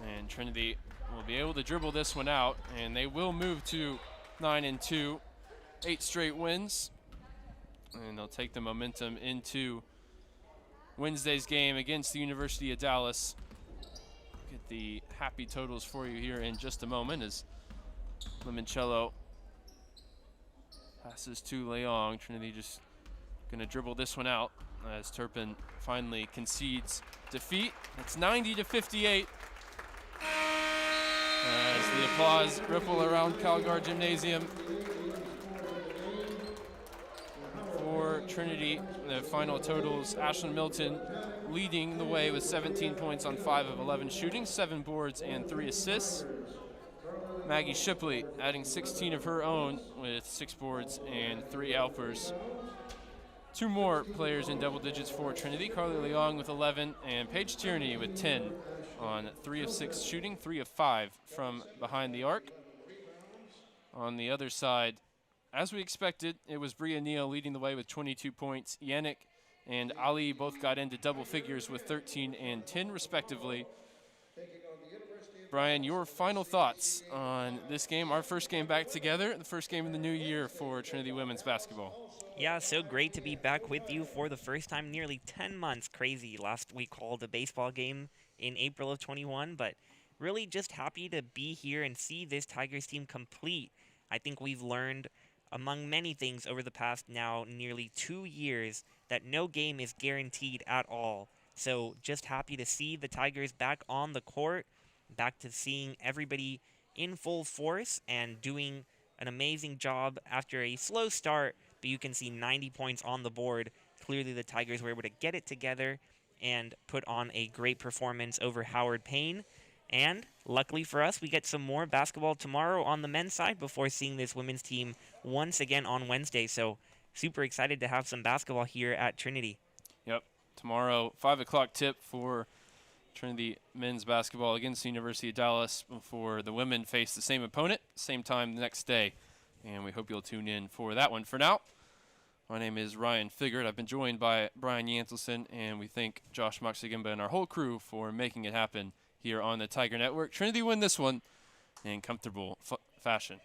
And Trinity will be able to dribble this one out, and they will move to 9-2, 8 straight wins, and they'll take the momentum into Wednesday's game against the University of Dallas. Get the happy totals for you here in just a moment as Limoncello passes to Leong. Trinity just going to dribble this one out as Turpin finally concedes defeat. It's 90-58. As the applause ripple around Calgar Gymnasium for Trinity. The final totals, Ashlyn Milton leading the way with 17 points on 5 of 11 shooting, 7 boards and 3 assists. Maggie Shipley adding 16 of her own with 6 boards and 3 helpers. 2 more players in double digits for Trinity, Carly Leong with 11 and Paige Tierney with 10 on 3 of 6 shooting, 3 of 5 from behind the arc. On the other side, as we expected, it was Bria Neal leading the way with 22 points. Yannick and Ali both got into double figures with 13 and 10 respectively. Brian, your final thoughts on this game, our first game back together, the first game of the new year for Trinity women's basketball. Yeah, so great to be back with you for the first time in nearly 10 months. Crazy. Last we called a baseball game in April of 21, but really just happy to be here and see this Tigers team complete. I think we've learned, among many things over the past now nearly 2 years, that no game is guaranteed at all. So just happy to see the Tigers back on the court, back to seeing everybody in full force and doing an amazing job after a slow start, but you can see 90 points on the board. Clearly the Tigers were able to get it together and put on a great performance over Howard Payne. And luckily for us, we get some more basketball tomorrow on the men's side before seeing this women's team once again on Wednesday. So super excited to have some basketball here at Trinity. Yep, tomorrow 5 o'clock tip for Trinity men's basketball against the University of Dallas before the women face the same opponent, same time the next day. And we hope you'll tune in for that one. For now, my name is Ryan Figured. I've been joined by Brian Yantelson, and we thank Josh Moxigimba and our whole crew for making it happen here on the Tiger Network. Trinity win this one in comfortable fashion.